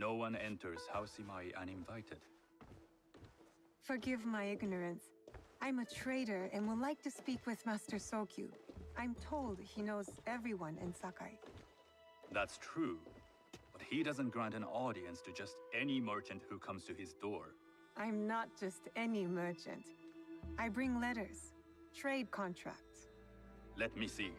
No one enters House Imai uninvited. Forgive my ignorance. I'm a trader and would like to speak with Master Sokyu. I'm told he knows everyone in Sakai. That's true, but he doesn't grant an audience to just any merchant who comes to his door. I'm not just any merchant. I bring letters, trade contracts. Let me see.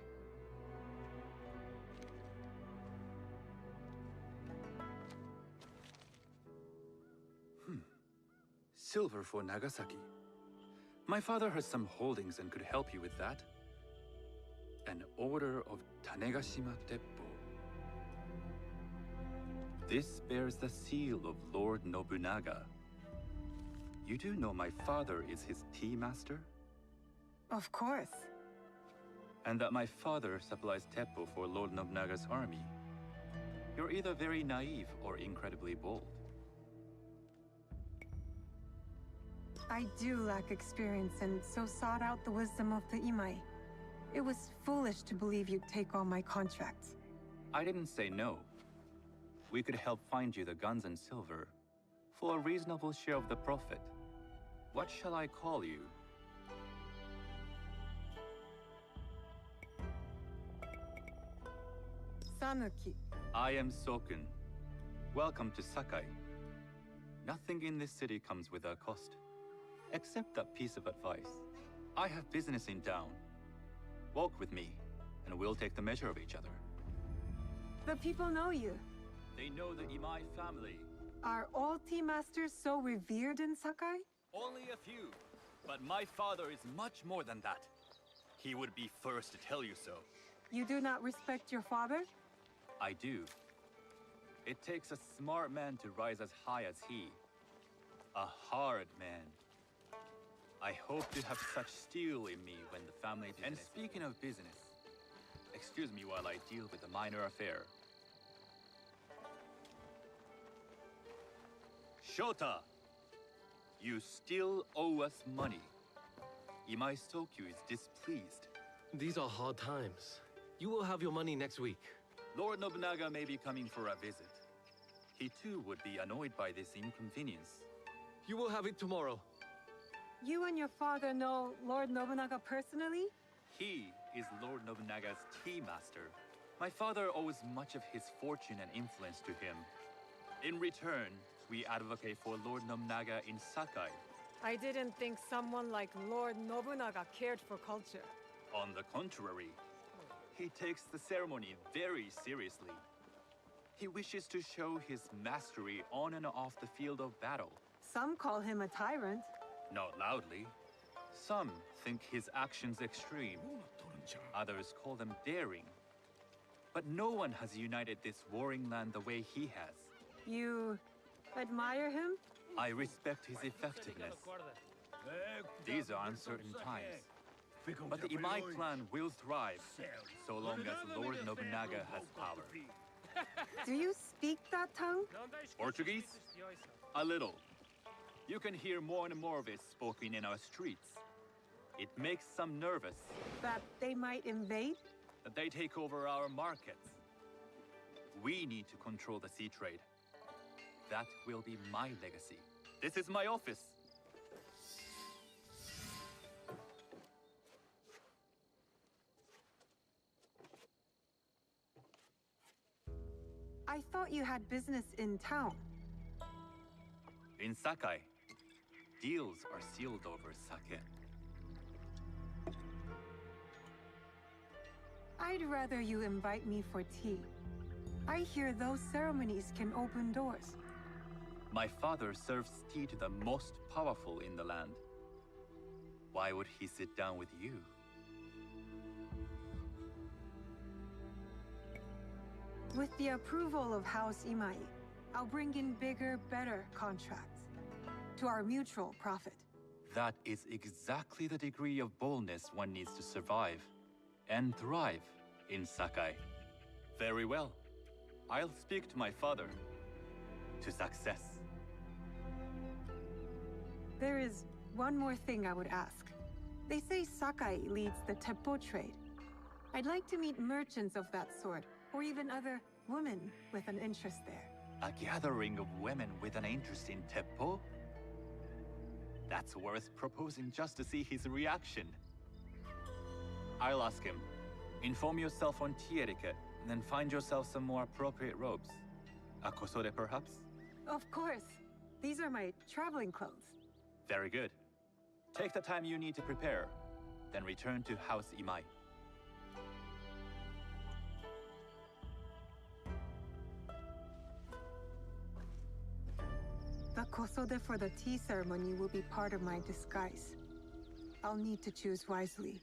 Silver for Nagasaki. My father has some holdings and could help you with that. An order of Tanegashima Teppo. This bears the seal of Lord Nobunaga. You do know my father is his tea master? Of course. And that my father supplies Teppo for Lord Nobunaga's army. You're either very naive or incredibly bold. I do lack experience and so sought out the wisdom of the Imai. It was foolish to believe you'd take all my contracts. I didn't say no. We could help find you the guns and silver for a reasonable share of the profit. What shall I call you? Sanuki. I am Sokun. Welcome to Sakai. Nothing in this city comes without cost. Except that piece of advice. I have business in town. Walk with me, and we'll take the measure of each other. The people know you. They know the Imai family. Are all tea masters so revered in Sakai? Only a few. But my father is much more than that. He would be first to tell you so. You do not respect your father? I do. It takes a smart man to rise as high as he. A hard man. I hope to have such steel in me when the family business... And speaking of business, excuse me while I deal with a minor affair. Shota! You still owe us money. Imai Sokyu is displeased. These are hard times. You will have your money next week. Lord Nobunaga may be coming for a visit. He too would be annoyed by this inconvenience. You will have it tomorrow. You and your father know Lord Nobunaga personally? He is Lord Nobunaga's tea master. My father owes much of his fortune and influence to him. In return, we advocate for Lord Nobunaga in Sakai. I didn't think someone like Lord Nobunaga cared for culture. On the contrary, he takes the ceremony very seriously. He wishes to show his mastery on and off the field of battle. Some call him a tyrant. Not loudly. Some think his actions extreme. Others call them daring. But no one has united this warring land the way he has. You admire him? I respect his effectiveness. These are uncertain times. But the Imai clan will thrive, so long as Lord Nobunaga has power. Do you speak that tongue? Portuguese? A little. You can hear more and more of it spoken in our streets. It makes some nervous. That they might invade? That they take over our markets. We need to control the sea trade. That will be my legacy. This is my office. I thought you had business in town. In Sakai, deals are sealed over sake. I'd rather you invite me for tea. I hear those ceremonies can open doors. My father serves tea to the most powerful in the land. Why would he sit down with you? With the approval of House Imai, I'll bring in bigger, better contracts. To our mutual profit. That is exactly the degree of boldness one needs to survive and thrive in Sakai. Very well. I'll speak to my father. To success. There is one more thing I would ask. They say Sakai leads the Teppo trade. I'd like to meet merchants of that sort, or even other women with an interest there. A gathering of women with an interest in Teppo? That's worth proposing just to see his reaction. I'll ask him. Inform yourself on tea etiquette, then find yourself some more appropriate robes. A kosode, perhaps? Of course. These are my traveling clothes. Very good. Take the time you need to prepare, then return to House Imai. The kosode for the tea ceremony will be part of my disguise. I'll need to choose wisely.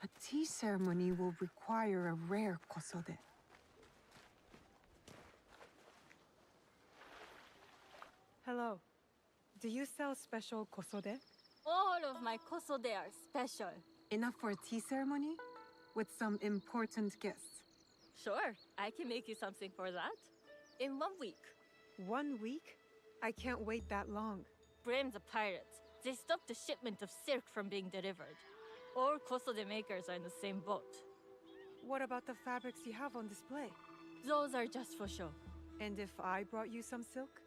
A tea ceremony will require a rare kosode. Hello. Do you sell special kosode? All of my kosode are special. Enough for a tea ceremony? With some important guests. Sure, I can make you something for that. In 1 week. 1 week? I can't wait that long. Blame the pirates. They stopped the shipment of silk from being delivered. All kosode makers are in the same boat. What about the fabrics you have on display? Those are just for show. And if I brought you some silk?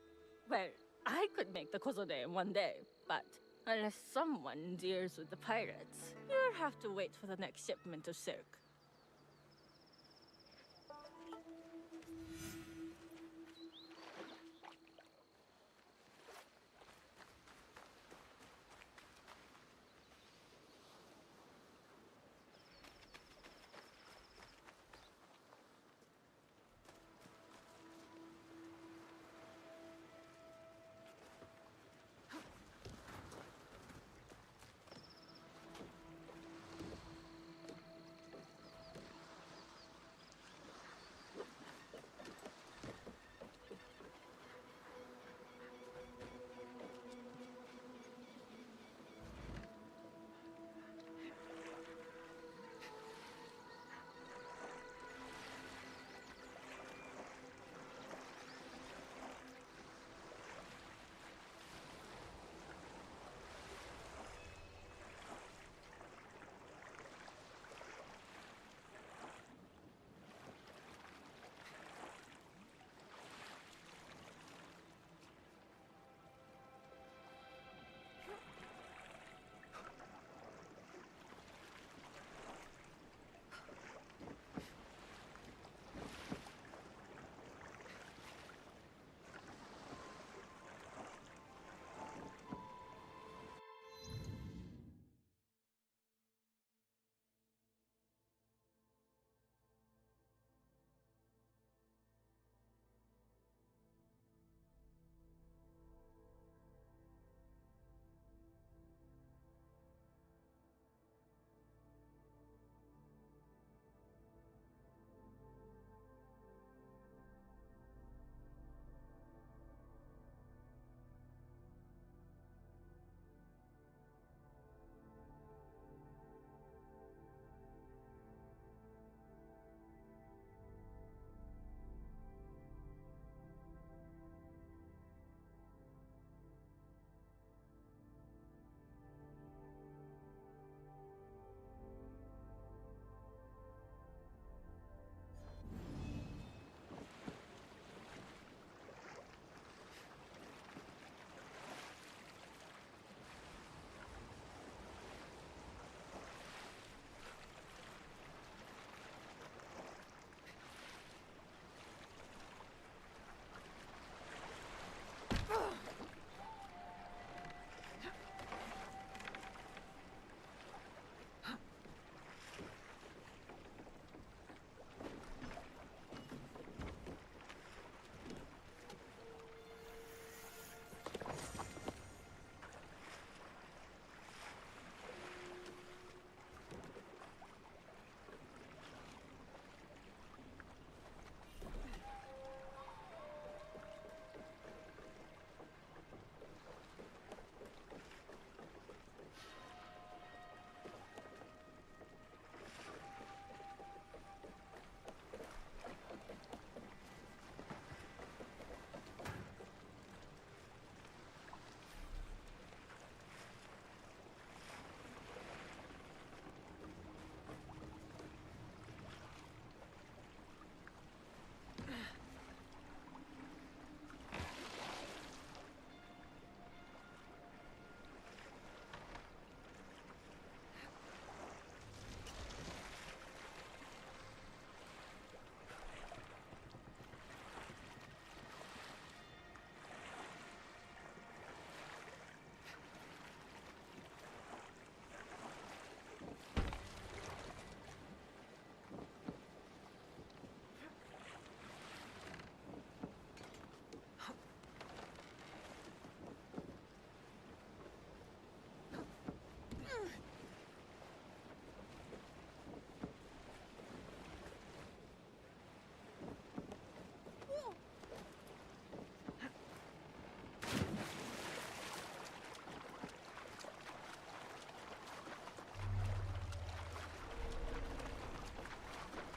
Well, I could make the kosode in 1 day, but unless someone deals with the pirates, you'll have to wait for the next shipment of silk.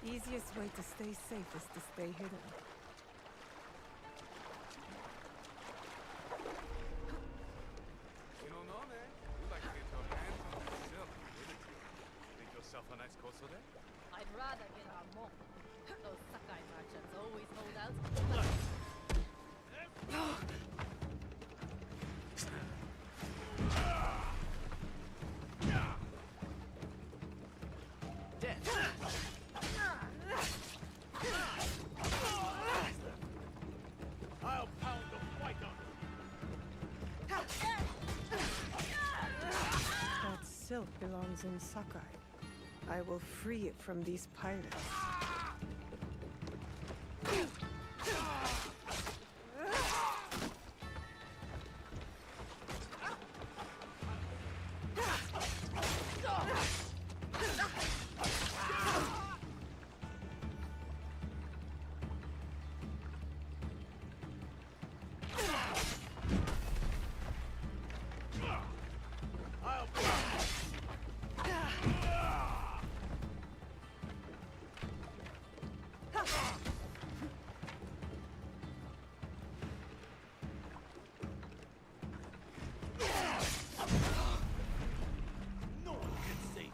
Easiest way to stay safe is to stay hidden. You don't know, man. You like to get your hands on that silk and give it to you. Make yourself a nice kosode? I'd rather get our mo. Those Sakai merchants always hold out. I'll pound the white on That silk belongs in Sakai. I will free it from these pirates. No one can save you.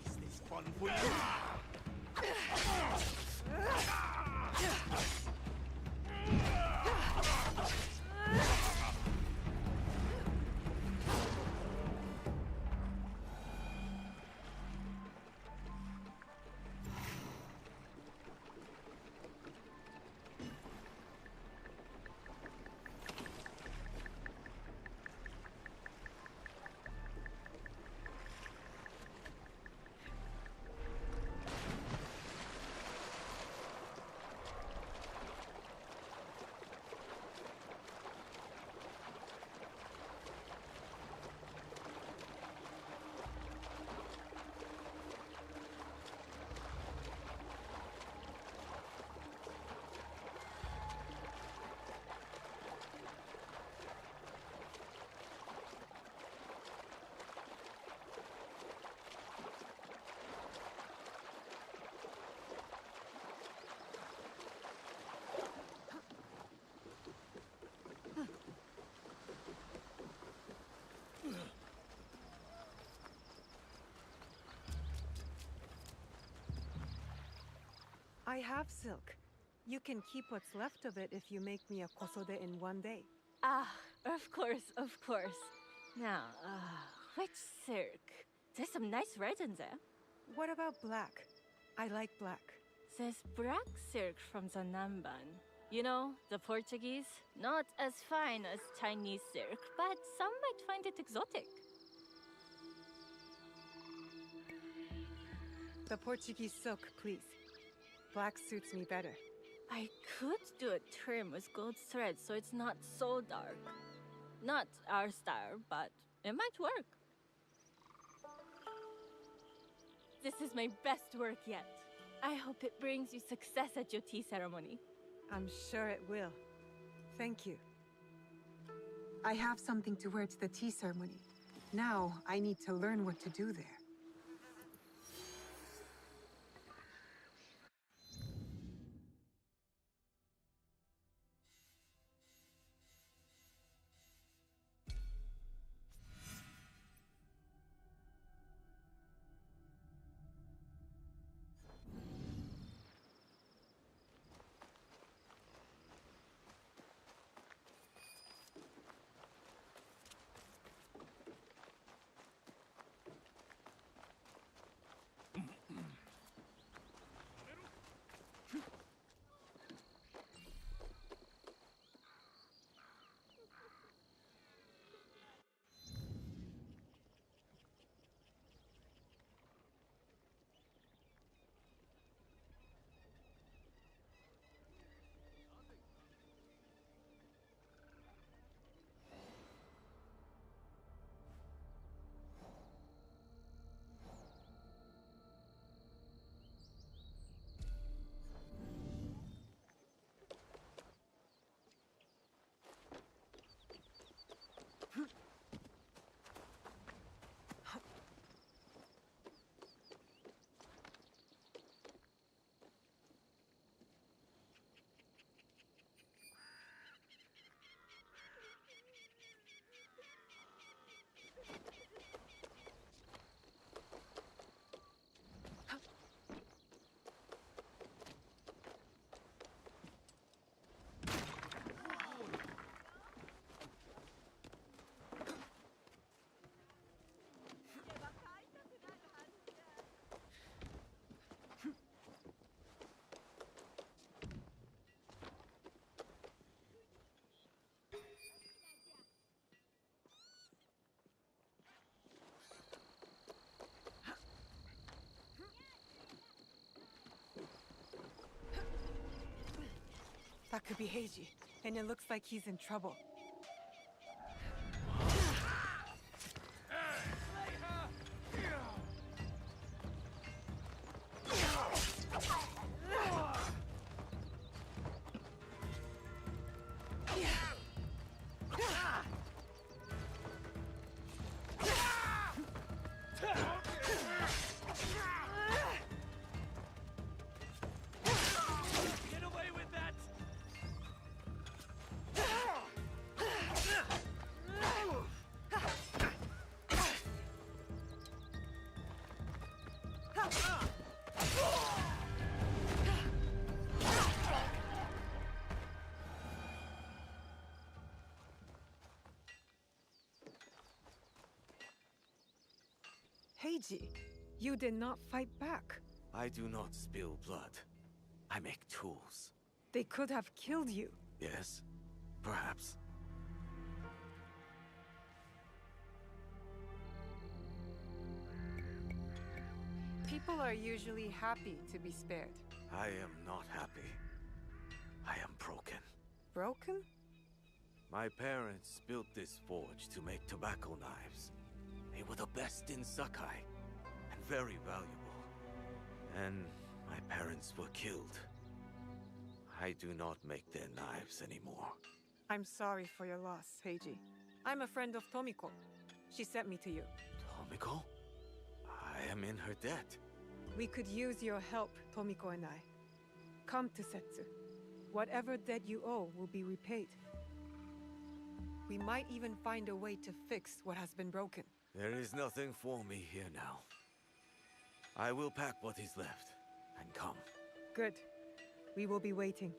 Is this fun for you? I have silk. You can keep what's left of it if you make me a kosode in one day. Ah, of course, of course. Now, which silk? There's some nice red in there. What about black? I like black. There's black silk from the Namban. You know, the Portuguese. Not as fine as Chinese silk, but some might find it exotic. The Portuguese silk, please. Black suits me better. I could do a trim with gold thread so it's not so dark. Not our style, but it might work. This is my best work yet. I hope it brings you success at your tea ceremony. I'm sure it will. Thank you. I have something to wear to the tea ceremony. Now, I need to learn what to do there. That could be Heiji, and it looks like he's in trouble. Get away with that! Heiji, you did not fight back. I do not spill blood. I make tools. They could have killed you. Yes? Perhaps. People are usually happy to be spared. I am not happy. I am broken. Broken? My parents built this forge to make tobacco knives. They were the best in Sakai, and very valuable. And my parents were killed. I do not make their knives anymore. I'm sorry for your loss, Heiji. I'm a friend of Tomiko. She sent me to you. Tomiko? I am in her debt. We could use your help, Tomiko and I. Come to Setsu. Whatever debt you owe will be repaid. We might even find a way to fix what has been broken. There is nothing for me here now. I will pack what is left and come. Good. We will be waiting.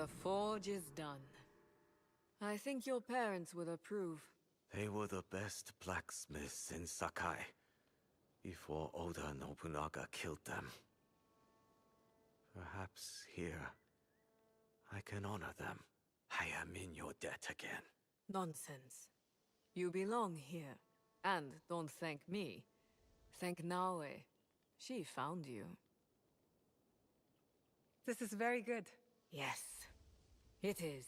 The forge is done. I think your parents will approve. They were the best blacksmiths in Sakai before Oda Nobunaga killed them. Perhaps here I can honor them. I am in your debt again. Nonsense. You belong here. And don't thank me. Thank Naoe. She found you. This is very good. Yes, it is.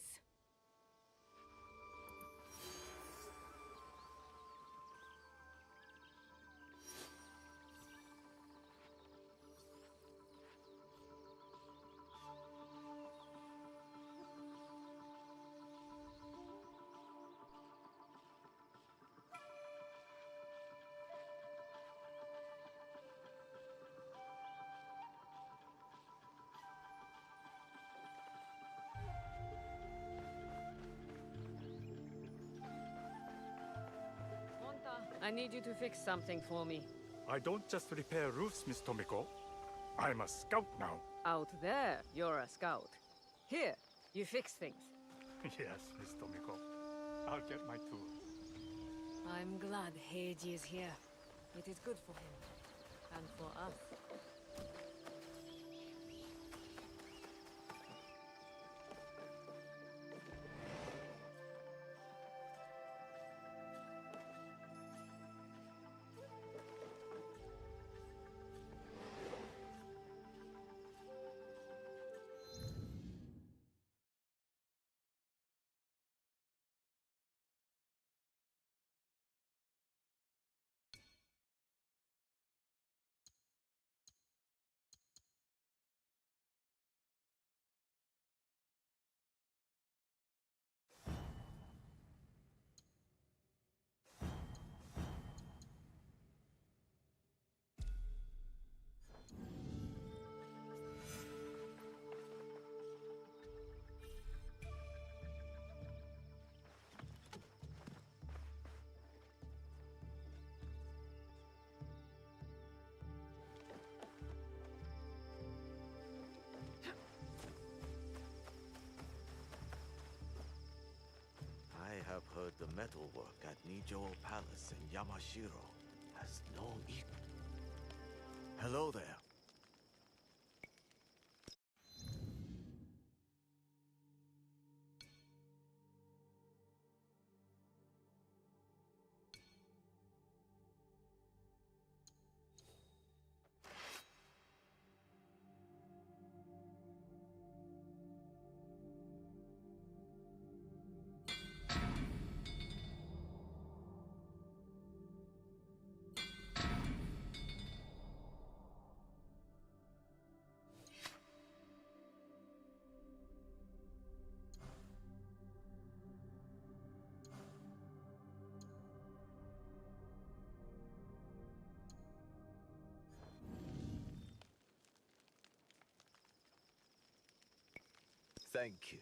I need you to fix something for me. I don't just repair roofs, Miss Tomiko. I'm a scout now. Out there, you're a scout. Here, you fix things. Yes, Miss Tomiko. I'll get my tools. I'm glad Heiji is here. It is good for him. And for us. I have heard the metalwork at Nijo Palace in Yamashiro has no equal. Hello there. Thank you.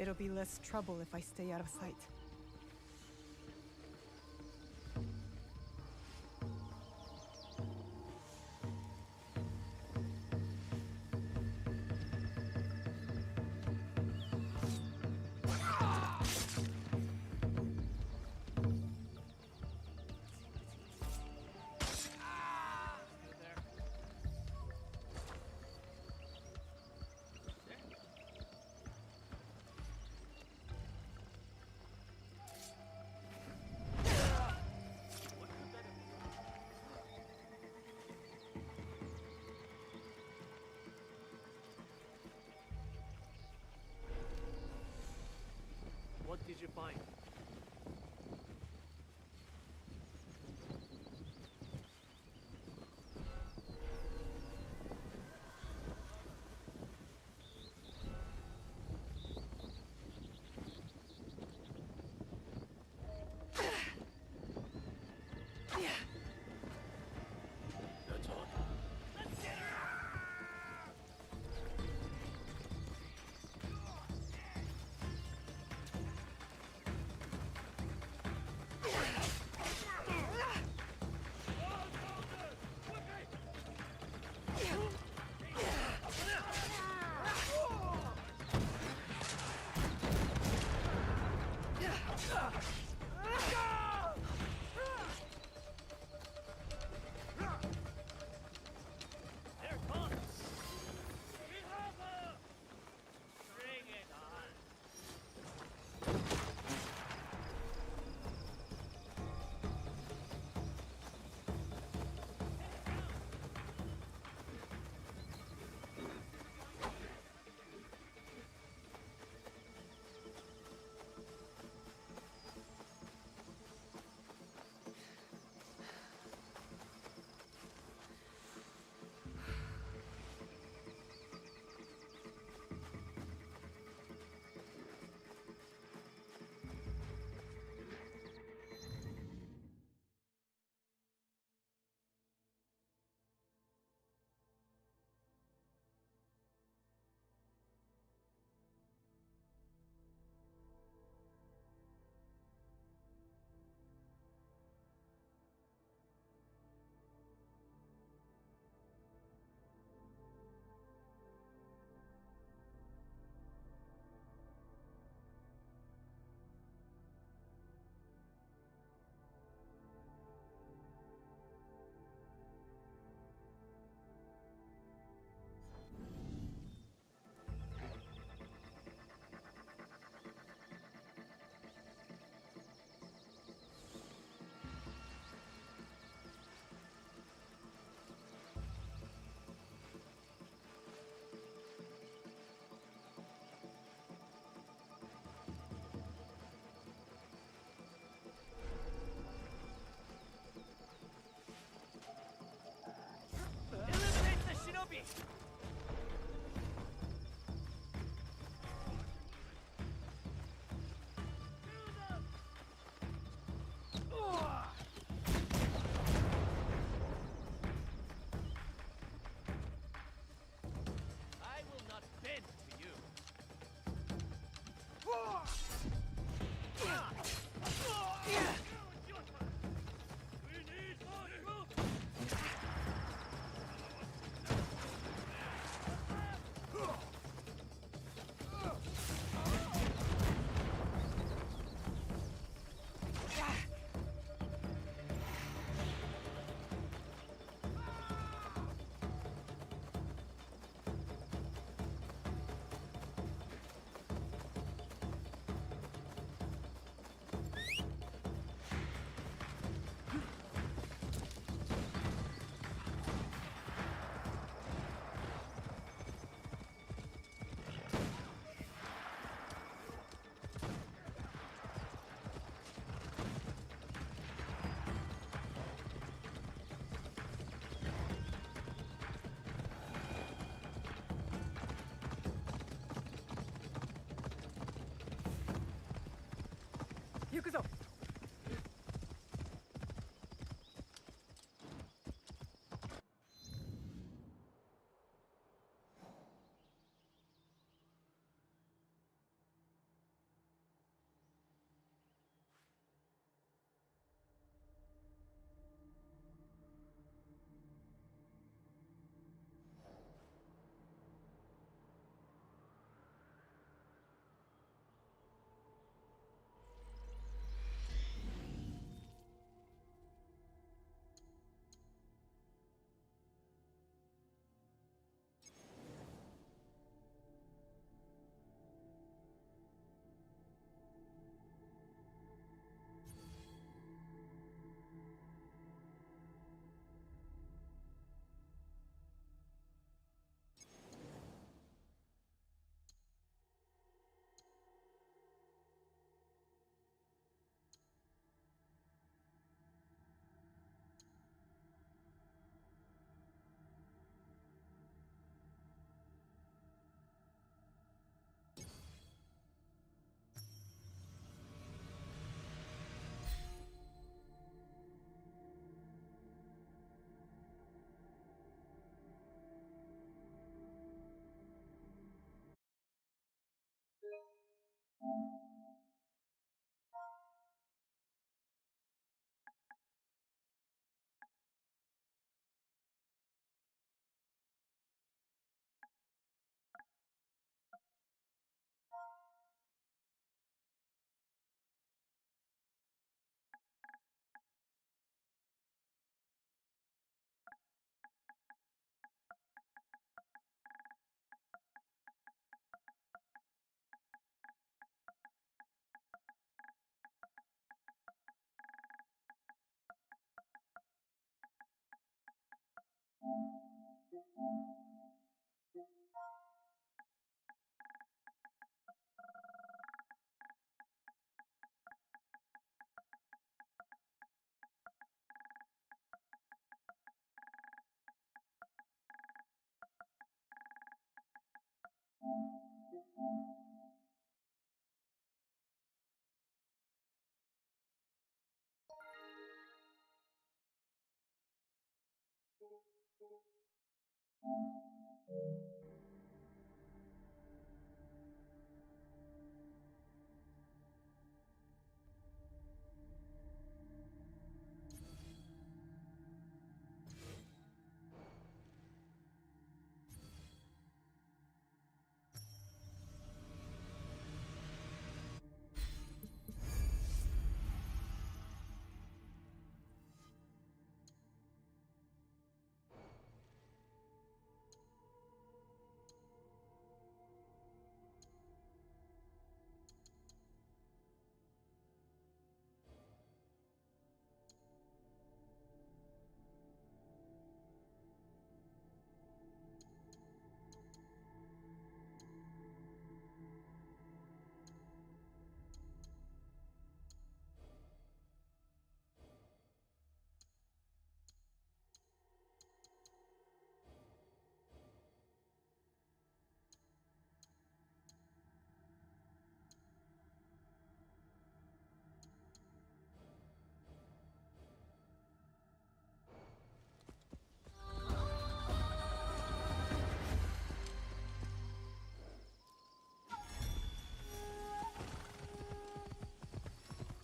It'll be less trouble if I stay out of sight. What did you find? That's all.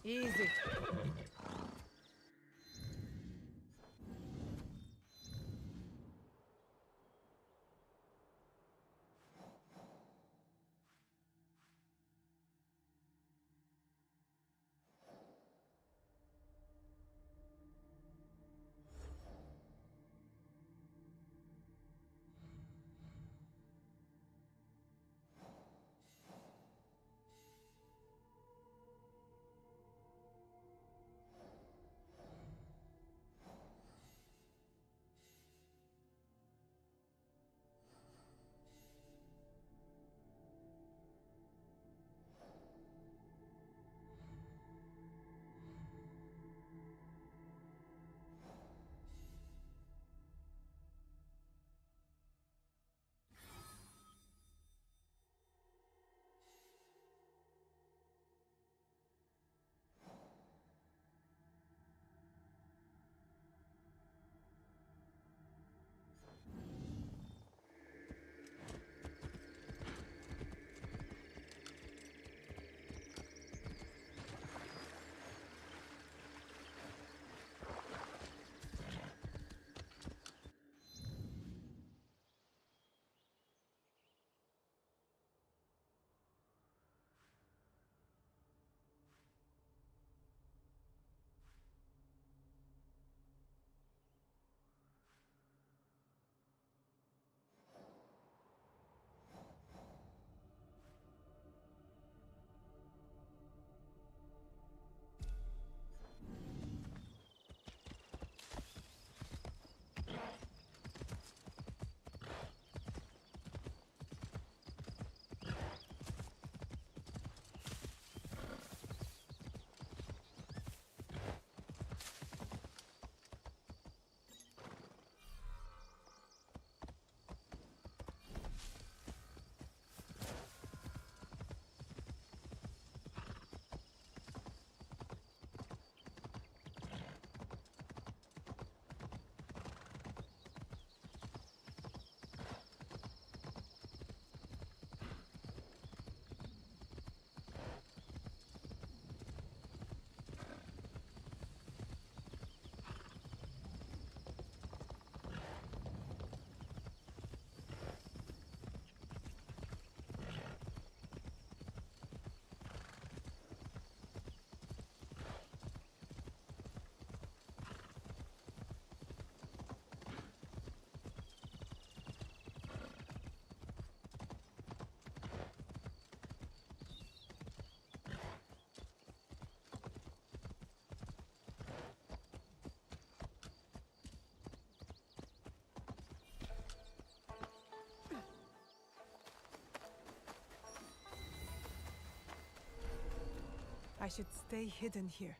Easy. I should stay hidden here.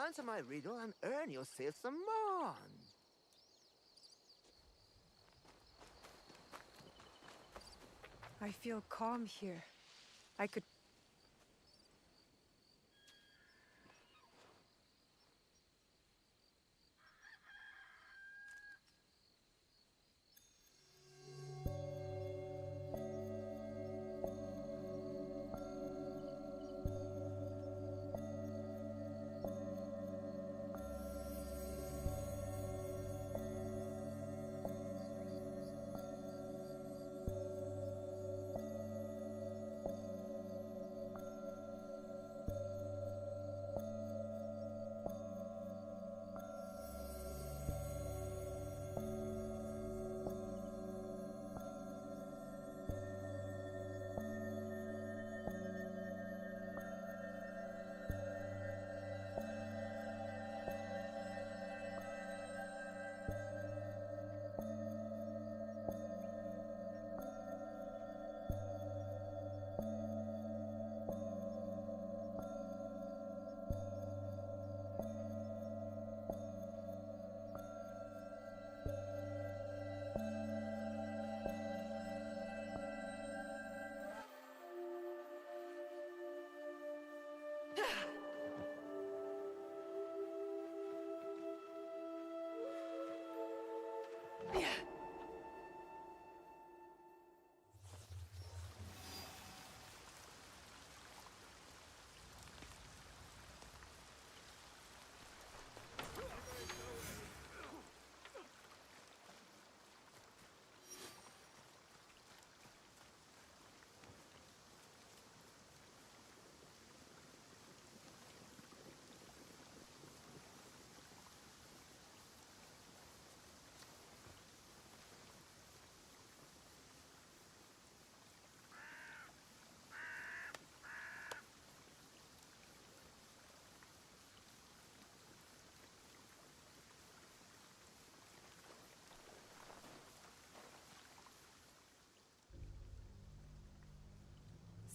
answer my riddle and earn yourself some mon. I feel calm here. I could...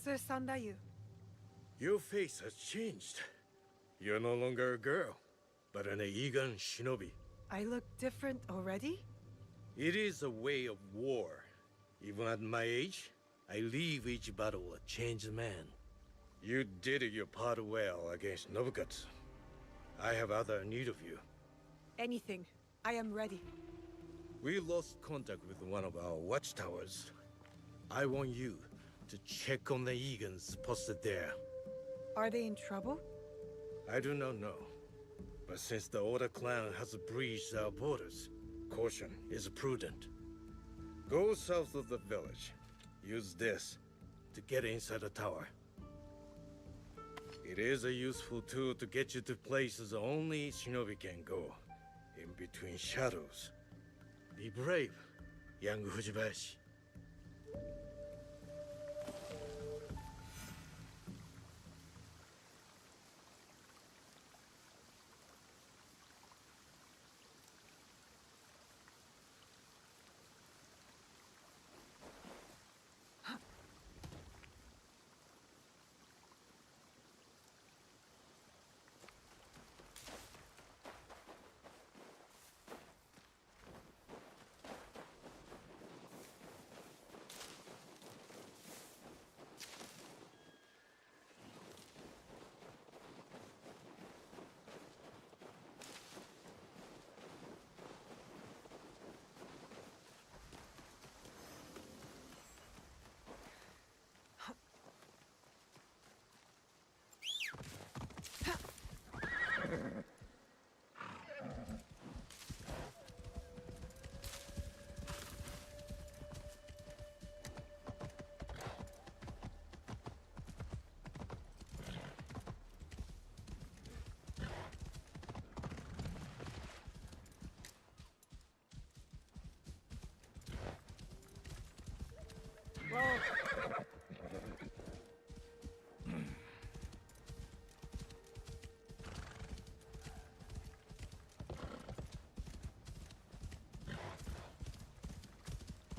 Sir Sandayu. Your face has changed. You're no longer a girl, but an Egan shinobi. I look different already? It is a way of war. Even at my age, I leave each battle a changed man. You did your part well against Nobukatsu. I have other need of you. Anything. I am ready. We lost contact with one of our watchtowers. I want you to check on the Egans posted there. Are they in trouble? I do not know. But since the Oda clan has breached our borders, caution is prudent. Go south of the village. Use this to get inside the tower. It is a useful tool to get you to places only shinobi can go, in between shadows. Be brave, young Fujibayashi.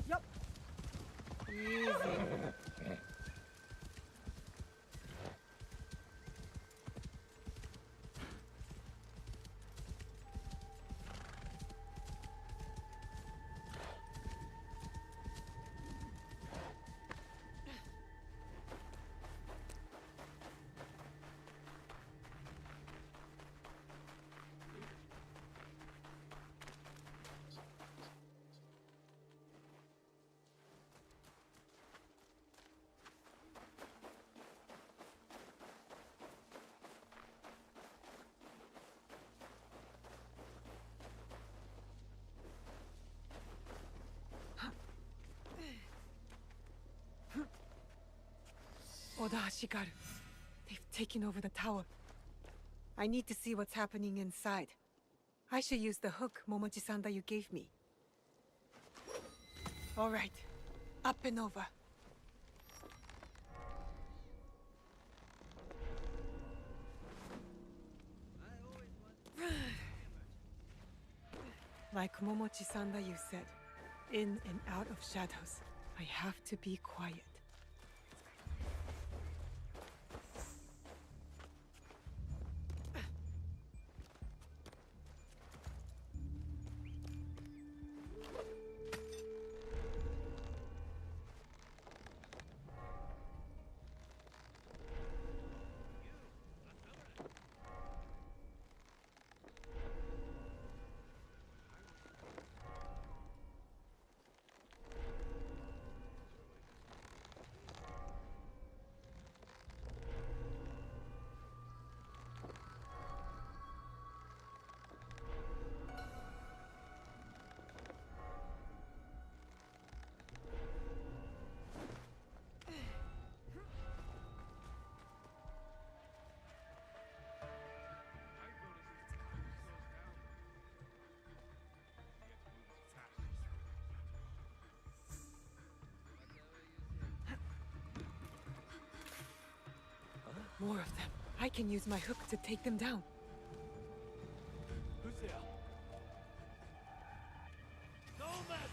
Yup. Easy. Oda Hashigaru. They've taken over the tower. I need to see what's happening inside. I should use the hook, Momochi-san, that you gave me. All right. Up and over. Like Momochi-san that you said, in and out of shadows. I have to be quiet. More of them. I can use my hook to take them down. Who's there? No mercy!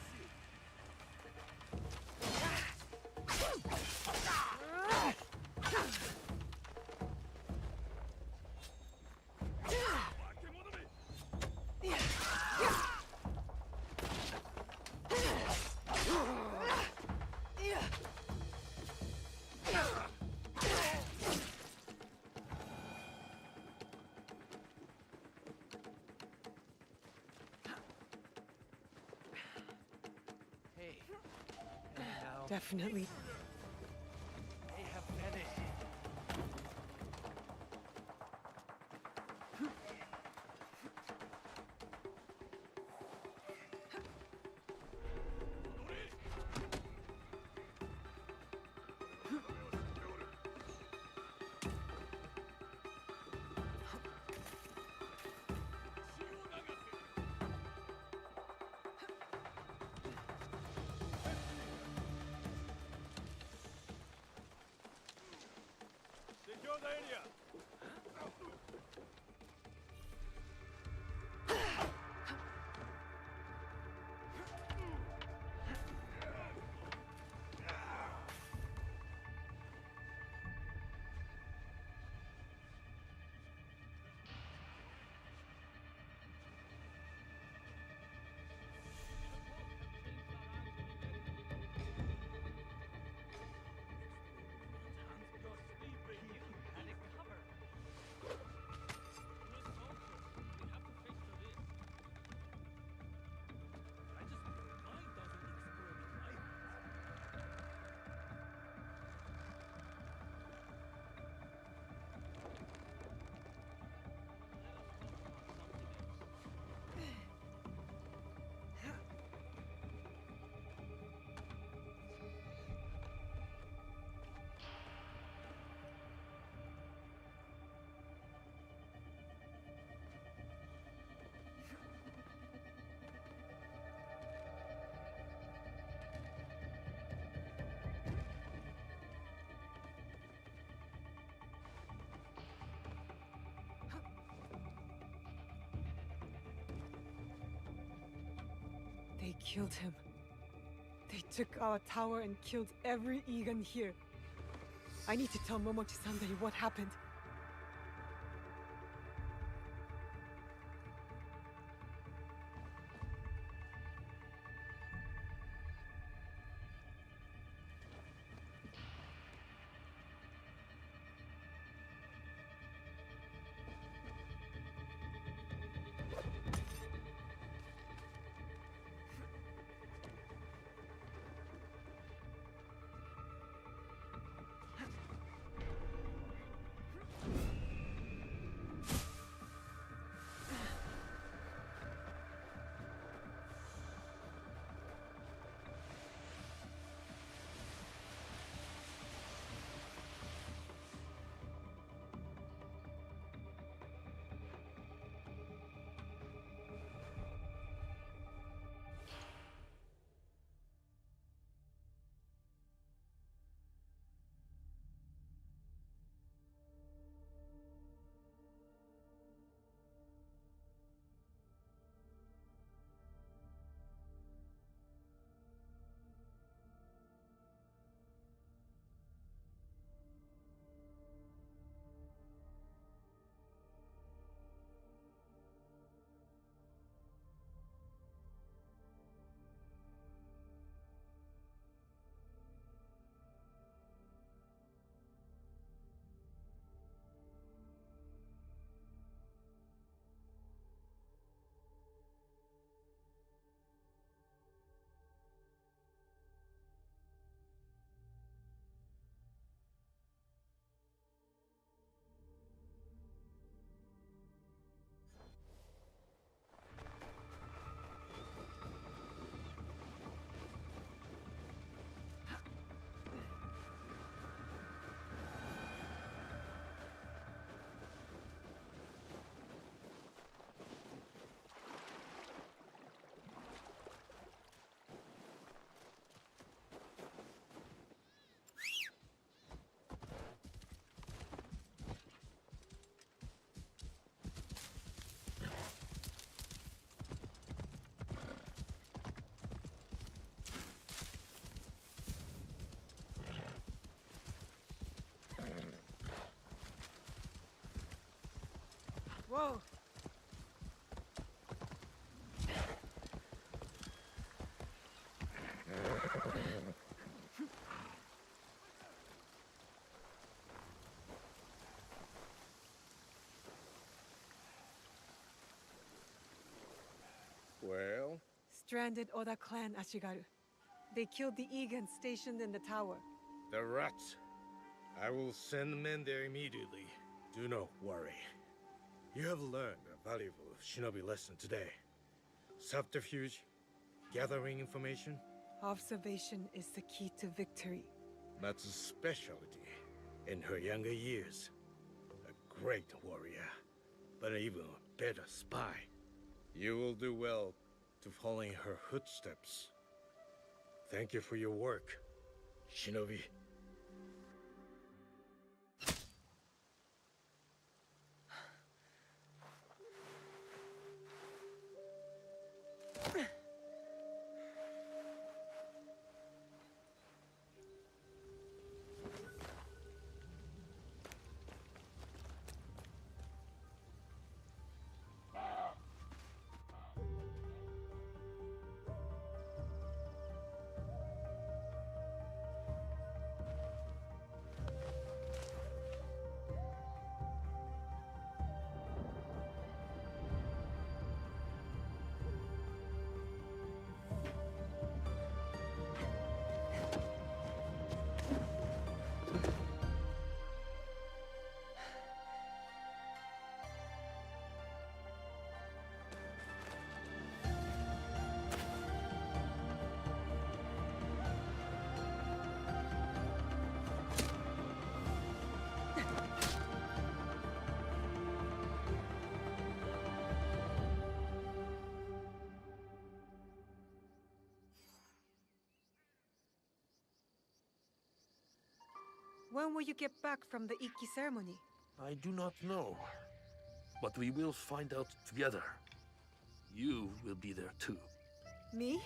Definitely. They have vanished. Secure the area! They killed him. They took our tower and killed every Egan here. I need to tell Momochi-san what happened. Whoa! Well? Stranded Oda clan, Ashigaru. They killed the Egan stationed in the tower. The rats. I will send men there immediately. Do not worry. You have learned a valuable shinobi lesson today. Subterfuge, gathering information. Observation is the key to victory. Matsu's specialty in her younger years. A great warrior, but an even better spy. You will do well to follow in her footsteps. Thank you for your work, shinobi. When will you get back from the Ikki ceremony? I do not know. But we will find out together. You will be there too. Me?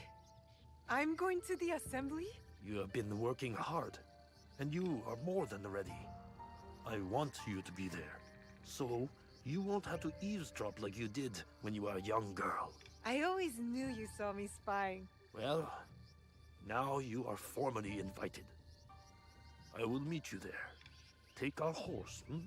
I'm going to the assembly? You have been working hard, and you are more than ready. I want you to be there, so you won't have to eavesdrop like you did when you were a young girl. I always knew you saw me spying. Well, now you are formally invited. I will meet you there. Take our horse, hmm?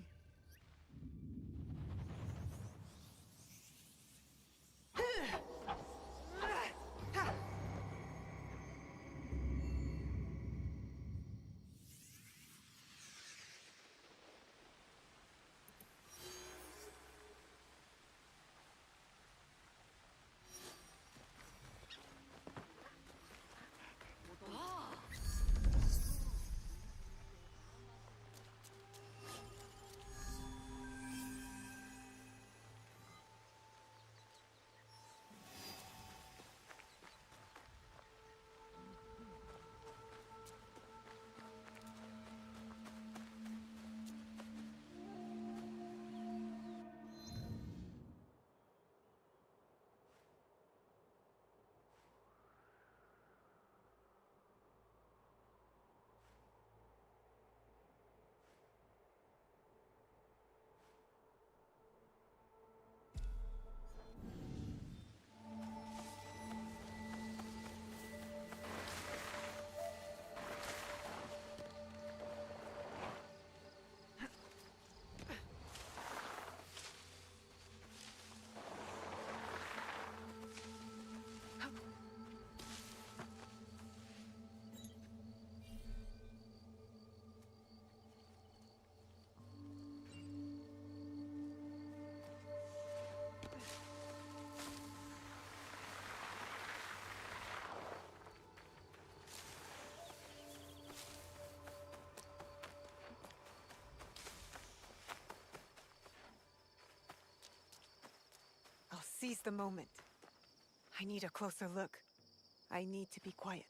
I'll seize the moment. I need a closer look. I need to be quiet.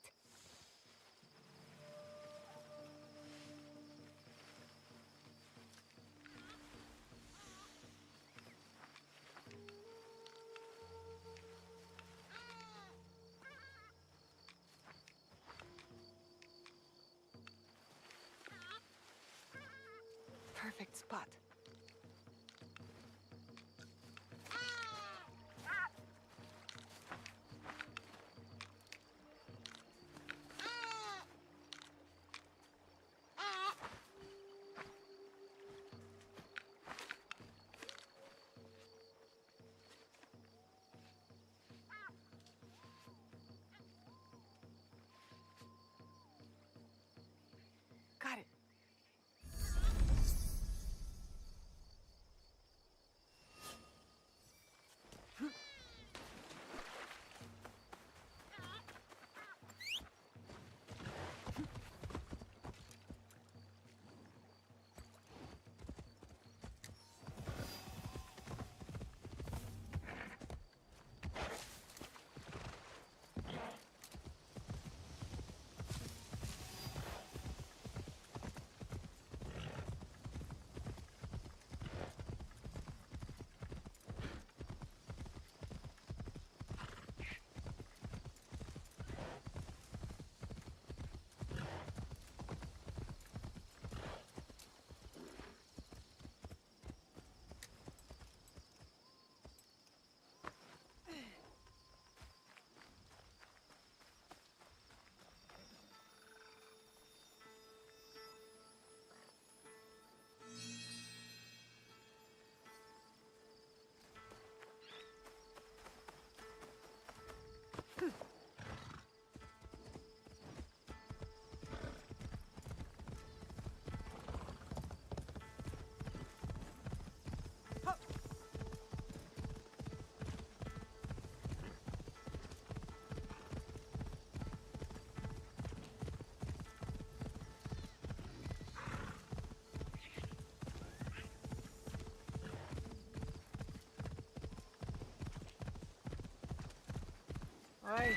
Perfect spot. Oi.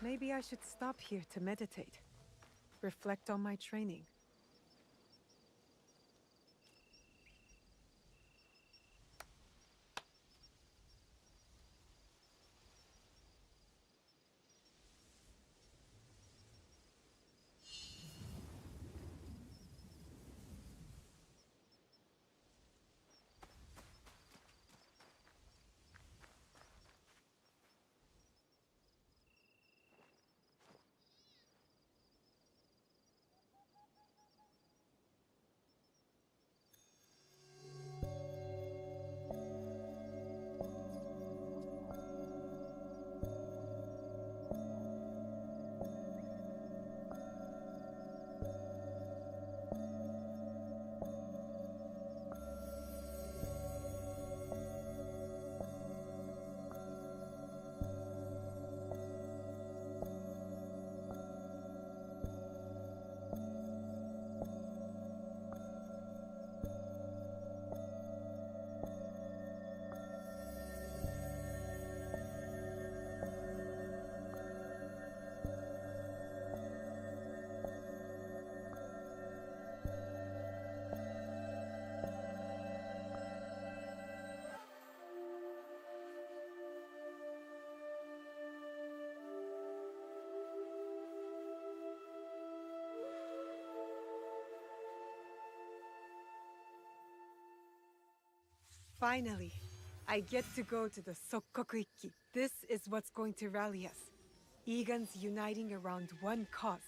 Maybe I should stop here to meditate. Reflect on my training. Finally, I get to go to the Sokkoku Ikki. This is what's going to rally us. Egan's uniting around one cause.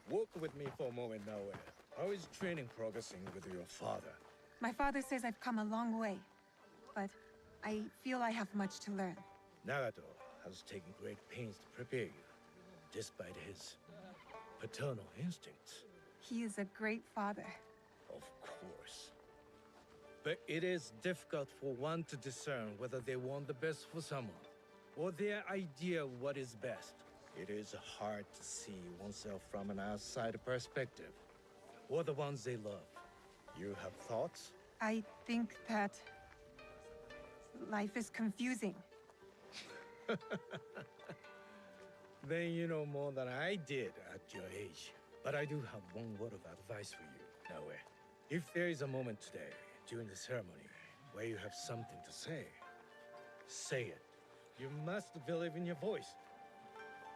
Walk with me for a moment, Naoe. How is training progressing with your father? My father says I've come a long way, but I feel I have much to learn. Nagato has taken great pains to prepare you, despite his paternal instincts. He is a great father. Of course. But it is difficult for one to discern whether they want the best for someone, or their idea of what is best. It is hard to see oneself from an outside perspective, or the ones they love. You have thoughts? I think that life is confusing. Then you know more than I did at your age. But I do have one word of advice for you, Naoe. If there is a moment today, during the ceremony, where you have something to say, say it. You must believe in your voice.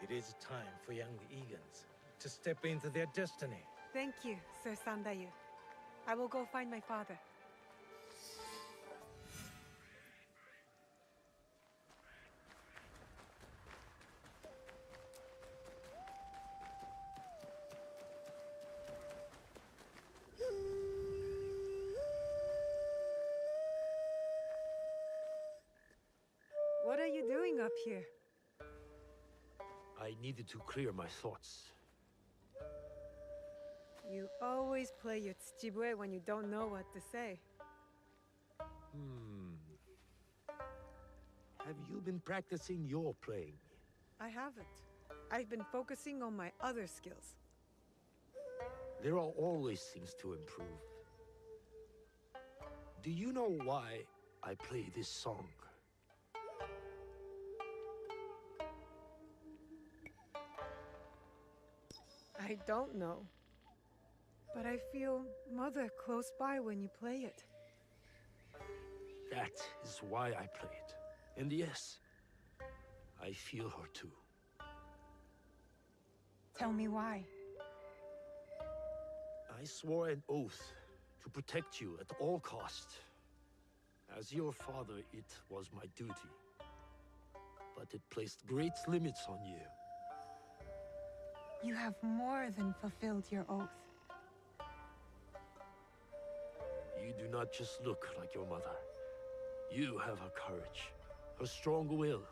It is time for young Egans to step into their destiny. Thank you, Sir Sandayu. I will go find my father. What are you doing up here? I needed to clear my thoughts. You always play your tsuchibue when you don't know what to say. Have you been practicing your playing? I haven't. I've been focusing on my other skills. There are always things to improve. Do you know why I play this song? I don't know. But I feel Mother close by when you play it. That is why I play it. And yes, I feel her too. Tell me why. I swore an oath to protect you at all costs. As your father, it was my duty. But it placed great limits on you. You have more than fulfilled your oath. You do not just look like your mother. You have her courage, her strong will.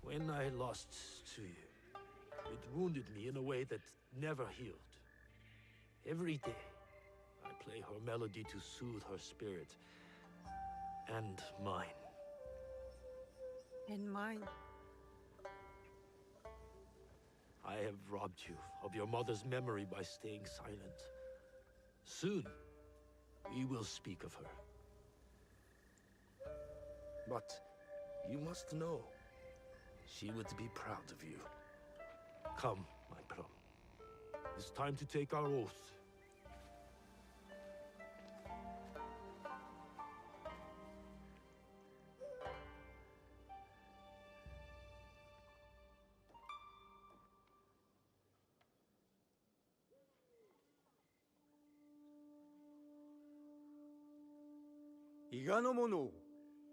When I lost to you, it wounded me in a way that never healed. Every day, I play her melody to soothe her spirit. And mine. And mine. I have robbed you of your mother's memory by staying silent. Soon, we will speak of her. But you must know, she would be proud of you. Come, my plum. It's time to take our oath. Iganomono,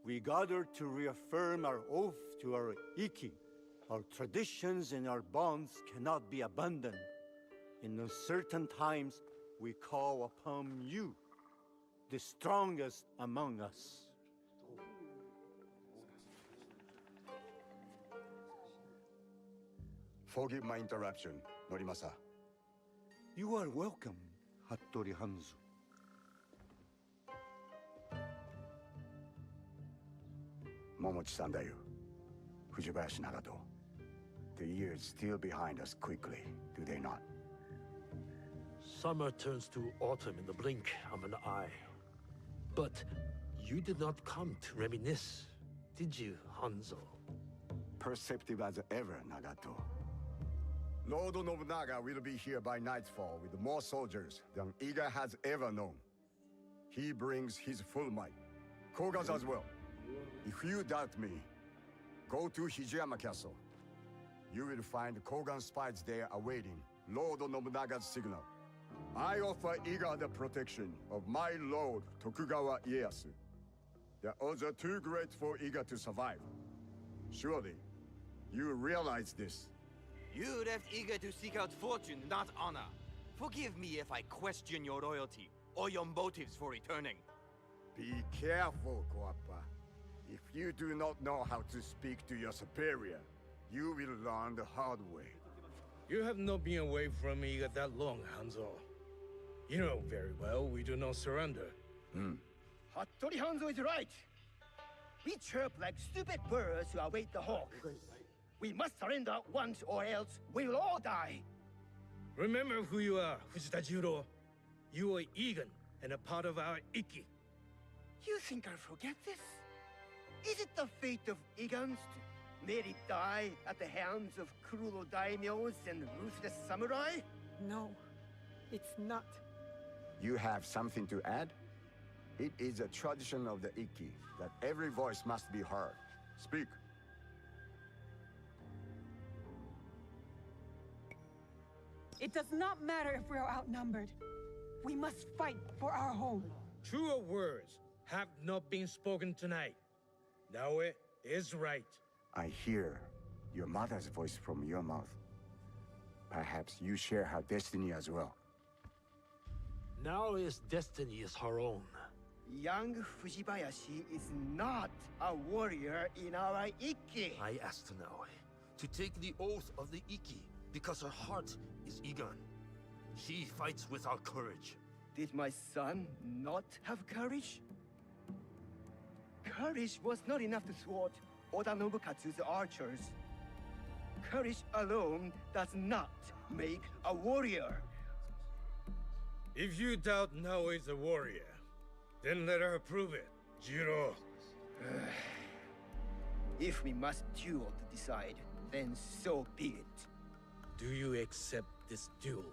we gather to reaffirm our oath to our Iki. Our traditions and our bonds cannot be abandoned. In uncertain times, we call upon you, the strongest among us. Forgive my interruption, Norimasa. You are welcome, Hattori Hanzo. Momochi-san da yo. Fujibayashi Nagato. The years still behind us quickly, do they not? Summer turns to autumn in the blink of an eye. But you did not come to reminisce, did you, Hanzo? Perceptive as ever, Nagato. Lord Nobunaga will be here by nightfall with more soldiers than Iga has ever known. He brings his full might. Koga's as well. If you doubt me, go to Hijiyama Castle. You will find Kogan spies there awaiting Lord Nobunaga's signal. I offer Iga the protection of my lord Tokugawa Ieyasu. The odds are too great for Iga to survive. Surely, you realize this. You left Iga to seek out fortune, not honor. Forgive me if I question your loyalty or your motives for returning. Be careful, Koappa. If you do not know how to speak to your superior, you will learn the hard way. You have not been away from me that long, Hanzo. You know very well we do not surrender. Hattori Hanzo is right. We chirp like stupid birds who await the hawk. We must surrender once or else we will all die. Remember who you are, Fujita Jiro. You are Egan and a part of our Iki. You think I'll forget this? Is it the fate of Igans to merely die at the hands of cruel daimyos and ruthless samurai? No, it's not. You have something to add? It is a tradition of the Iki that every voice must be heard. Speak. It does not matter if we are outnumbered. We must fight for our home. Truer words have not been spoken tonight. Naoe is right. I hear your mother's voice from your mouth. Perhaps you share her destiny as well. Naoe's destiny is her own. Young Fujibayashi is not a warrior in our Iki. I asked Naoe to take the oath of the Iki because her heart is Igan. She fights with our courage. Did my son not have courage? Courage was not enough to thwart Oda Nobukatsu's archers. Courage alone does not make a warrior. If you doubt Naoe is a warrior, then let her prove it, Jiro. If we must duel to decide, then so be it. Do you accept this duel,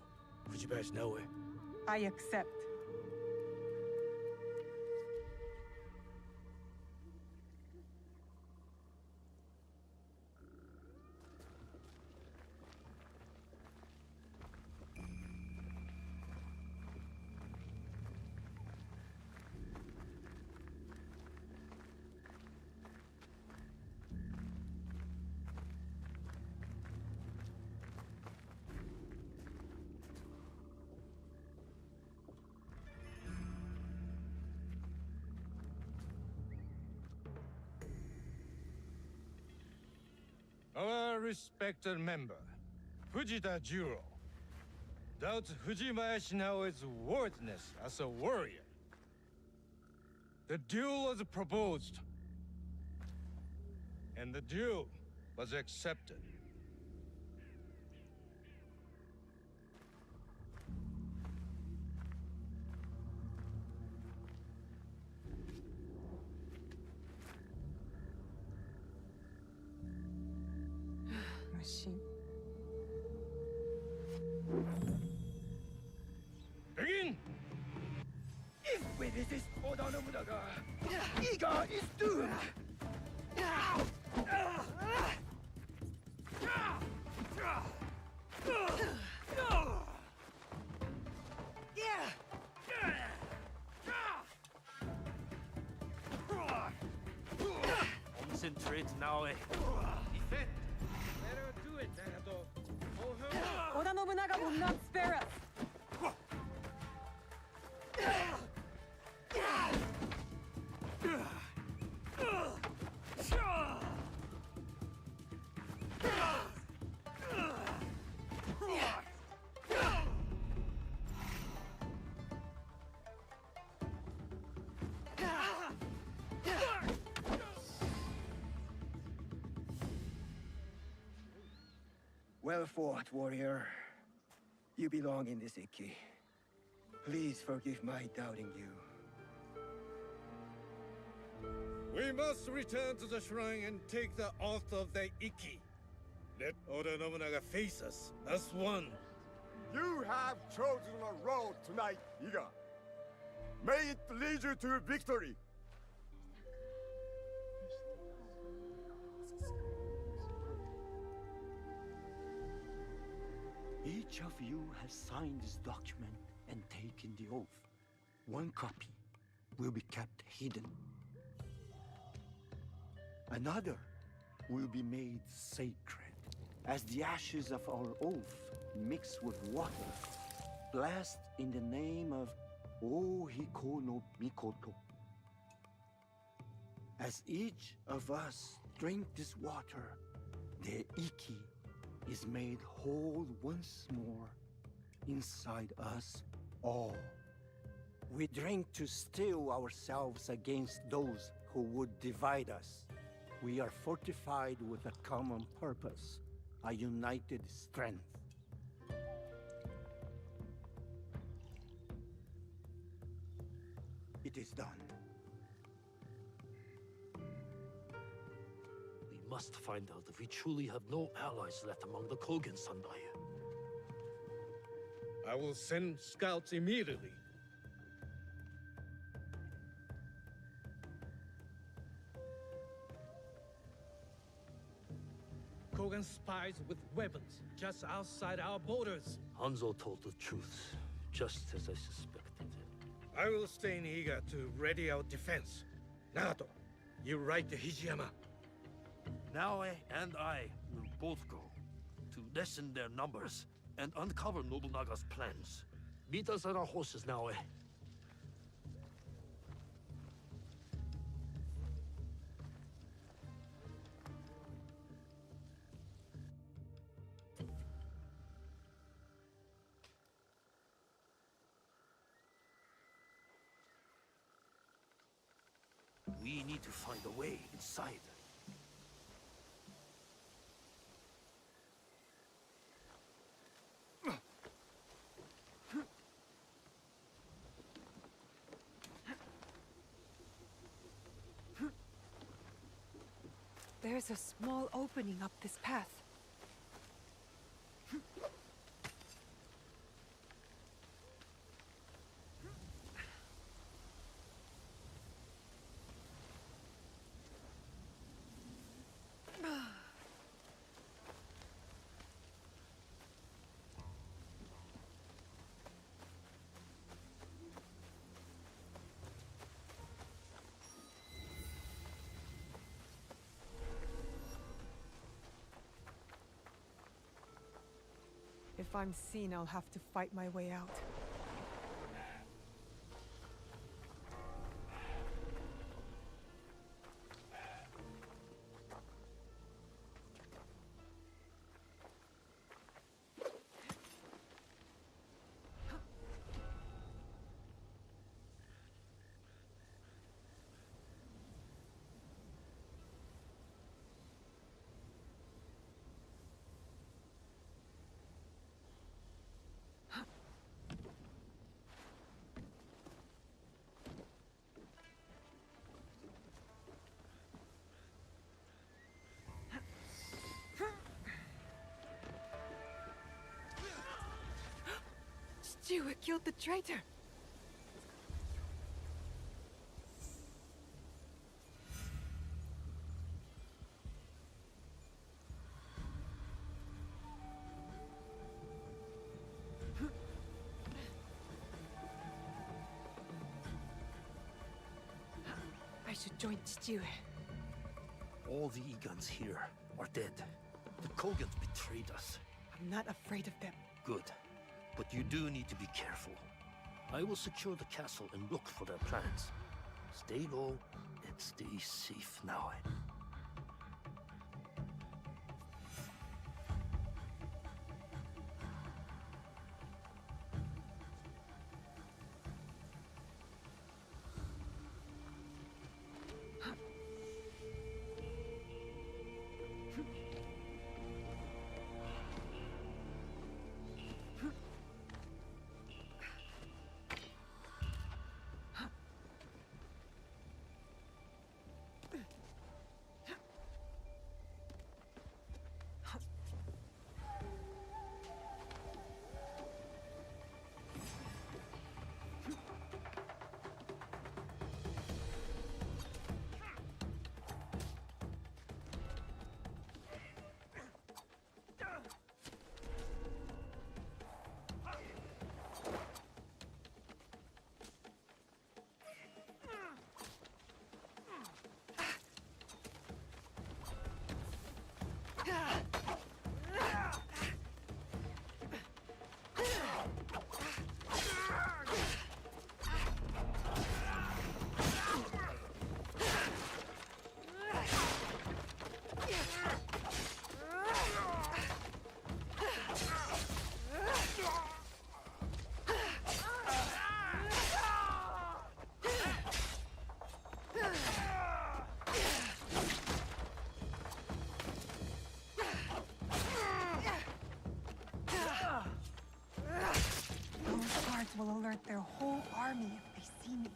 Fujibayashi Naoe? I accept. Our respected member, Fujita Jiro, doubts Fujibayashi Naoe's worthiness as a warrior. The duel was proposed, and the duel was accepted. Iga is doomed! Concentrate now, eh? Defend! Let her do it, Nagato. Hold her up. Oda Nobunaga will not spare us! Well fought, warrior. You belong in this Iki. Please forgive my doubting you. We must return to the shrine and take the oath of the Iki. Let Oda Nobunaga face us as one. You have chosen a road tonight, Iga. May it lead you to victory. Each of you has signed this document and taken the oath. One copy will be kept hidden. Another will be made sacred. As the ashes of our oath mixed with water, blessed in the name of Ohiko no Mikoto. As each of us drink this water, the Iki is made whole once more inside us all. We drink to steel ourselves against those who would divide us. We are fortified with a common purpose, a united strength. It is done. We must find out if we truly have no allies left among the Kogen Sandai. I will send scouts immediately. Kogen spies with weapons just outside our borders. Hanzo told the truth, just as I suspected. I will stay in Iga to ready our defense. Nagato, you ride to Hijiyama. Naoe and I will both go to lessen their numbers and uncover Nobunaga's plans. Meet us at our horses, Naoe. We need to find a way inside. There's a small opening up this path. If I'm seen, I'll have to fight my way out. Stewart killed the traitor! should join Chichiue. All the Egons here are dead. The Kogans betrayed us. I'm not afraid of them. Good. But you do need to be careful. I will secure the castle and look for their plans. Stay low and stay safe now. Will alert their whole army if they see me.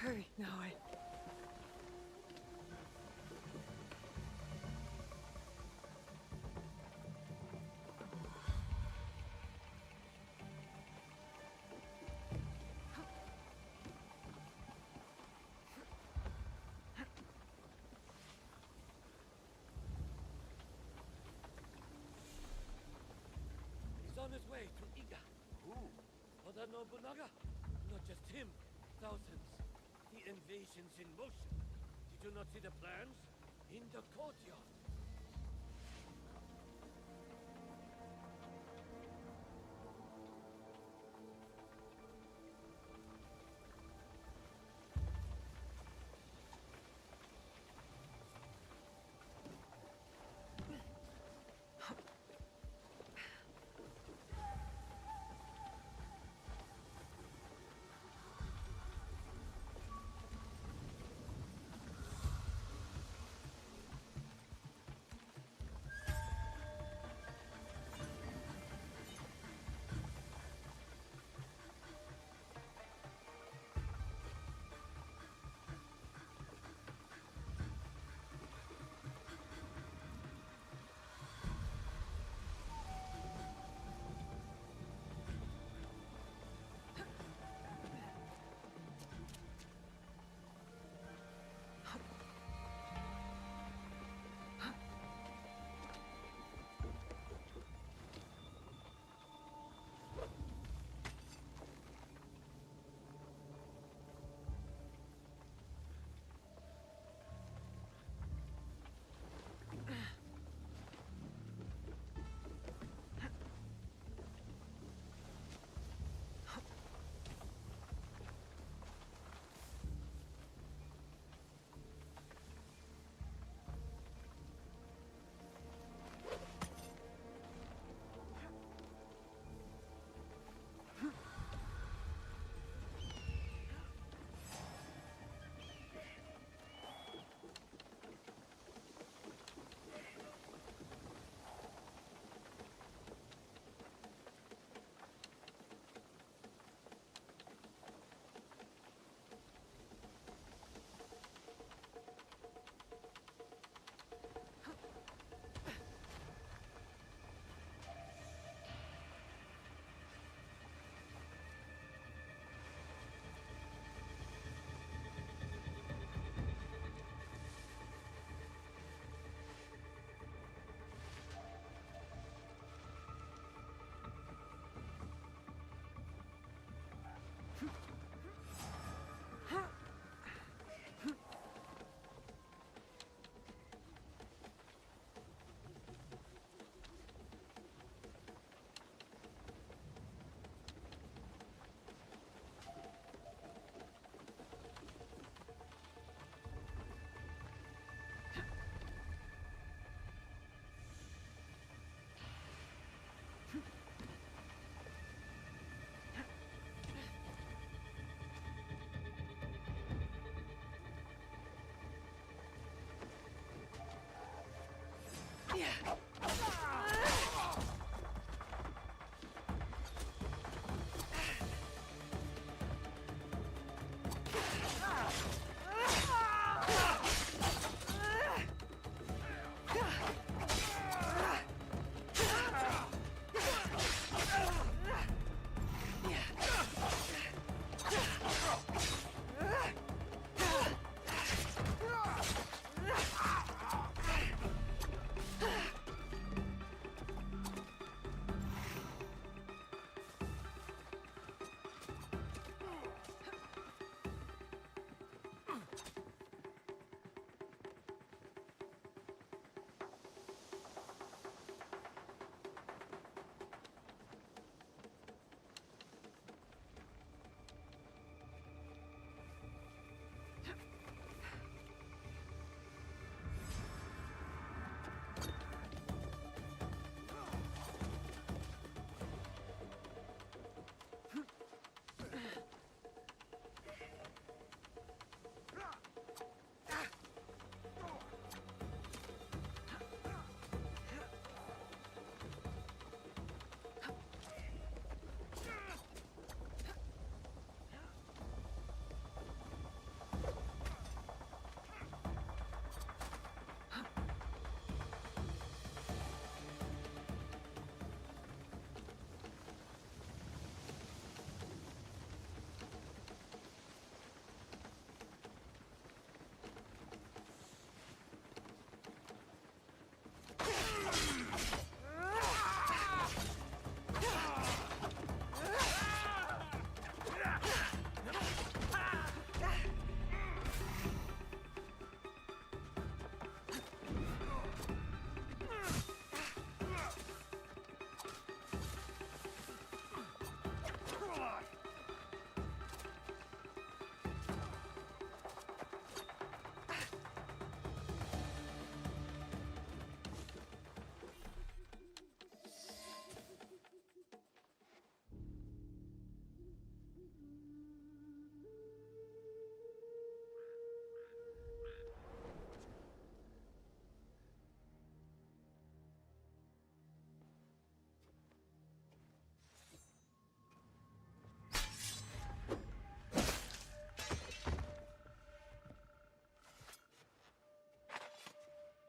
Hurry, now He's on his way to Iga. Who? Oda Nobunaga? Not just him. Thousands. The invasion's in motion. Did you not see the plans? In the courtyard.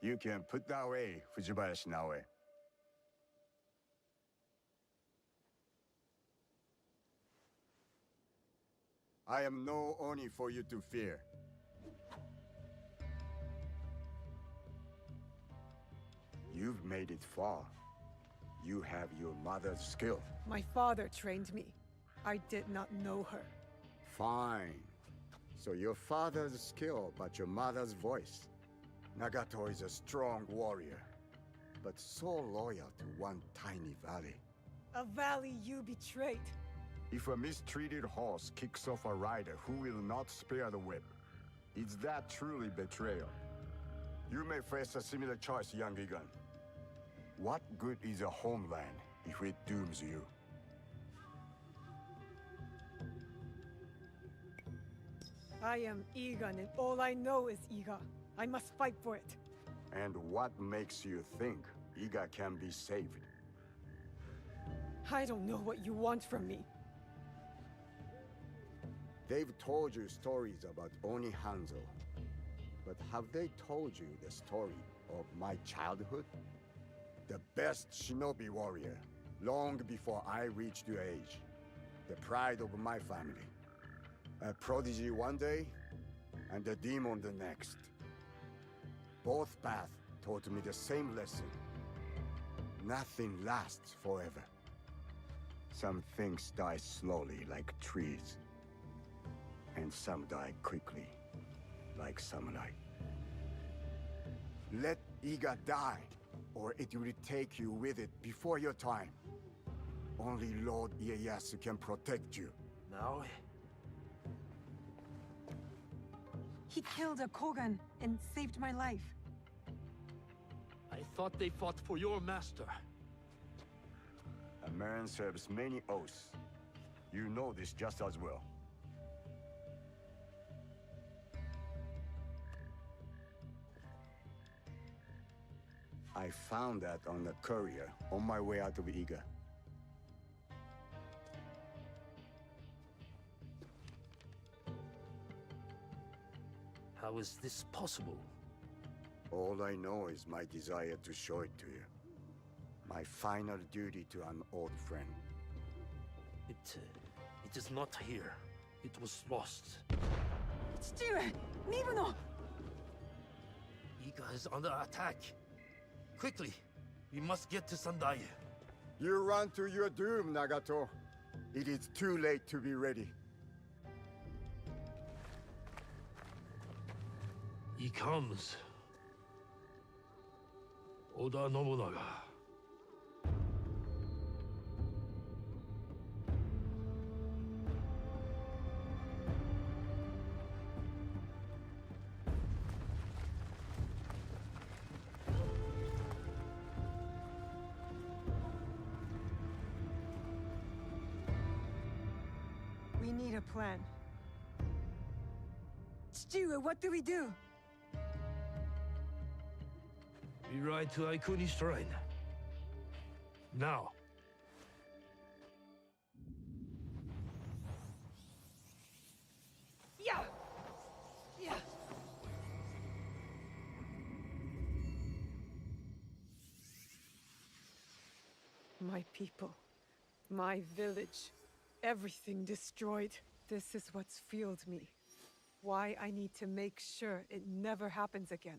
You can put that away, Fujibayashi Naoe. I am no Oni for you to fear. You've made it far. You have your mother's skill. My father trained me. I did not know her. Fine. So your father's skill, but your mother's voice. Nagato is a strong warrior, but so loyal to one tiny valley. A valley you betrayed. If a mistreated horse kicks off a rider who will not spare the whip, is that truly betrayal? You may face a similar choice, young Egan. What good is a homeland if it dooms you? I am Egan, and all I know is Iga. I must fight for it. And what makes you think Iga can be saved? I don't know what you want from me. They've told you stories about Oni Hanzo. But have they told you the story of my childhood? The best shinobi warrior, long before I reached your age. The pride of my family. A prodigy one day, and a demon the next. Both paths taught me the same lesson. Nothing lasts forever. Some things die slowly like trees. And some die quickly, like samurai. Let Iga die, or it will take you with it before your time. Only Lord Ieyasu can protect you. Now? He killed a Kogan and saved my life. I thought they fought for your master. A man serves many oaths. You know this just as well. I found that on the courier on my way out of Iga. How is this possible? All I know is my desire to show it to you. My final duty to an old friend. It is not here. It was lost. 父上、身分の。 Iga is under attack. Quickly, we must get to Sandai. You run to your doom, Nagato. It is too late to be ready. He comes. Oda Nobunaga. We need a plan. Chichiwa, what do we do? We ride to Aikuni Shrine. Now. Yeah! Yeah! My people, my village, everything destroyed. This is what's fueled me. Why I need to make sure it never happens again.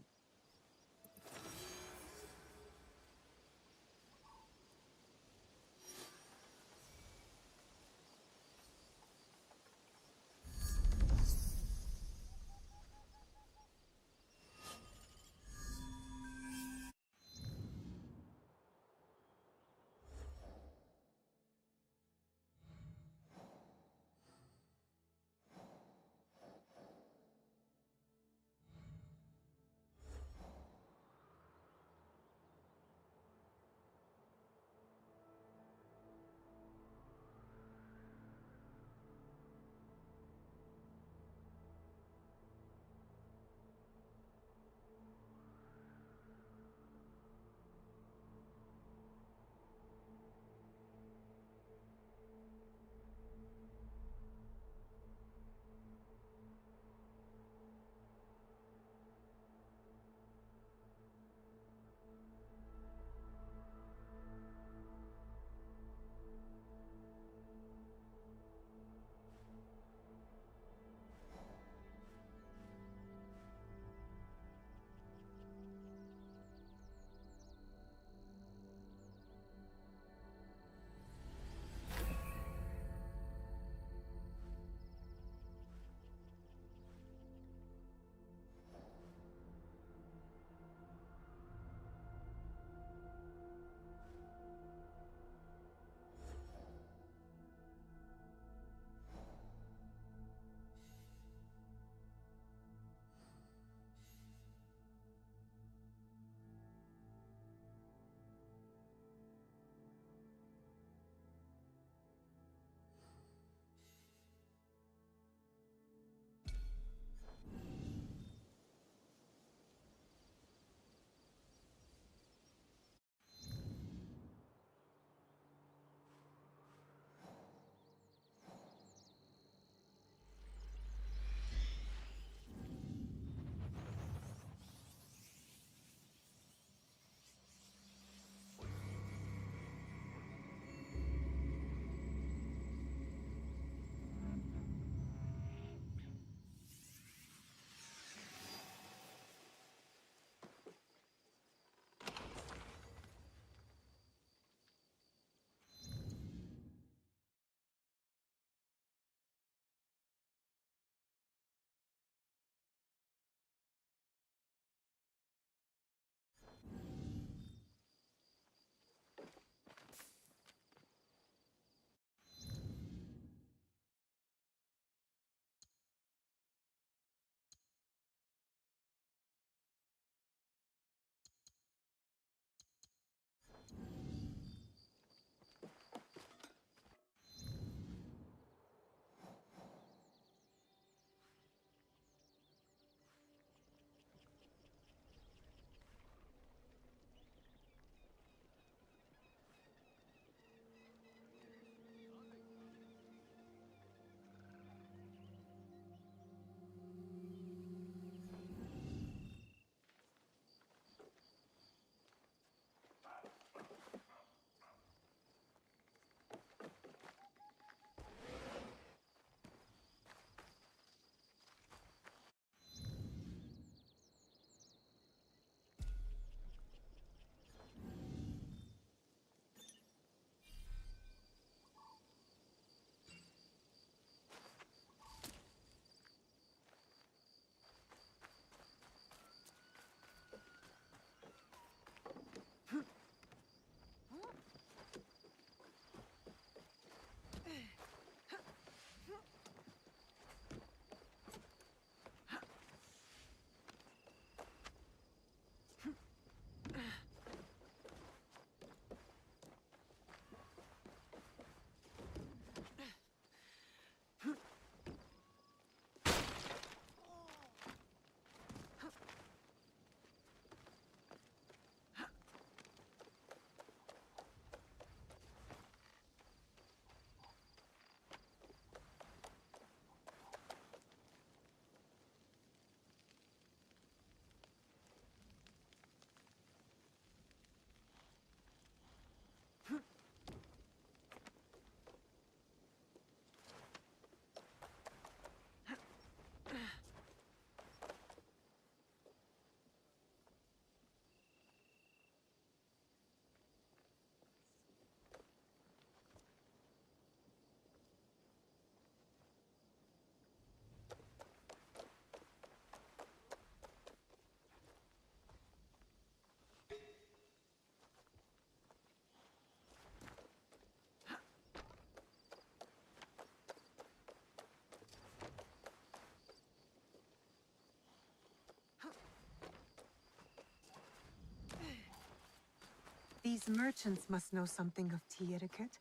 These merchants must know something of tea etiquette.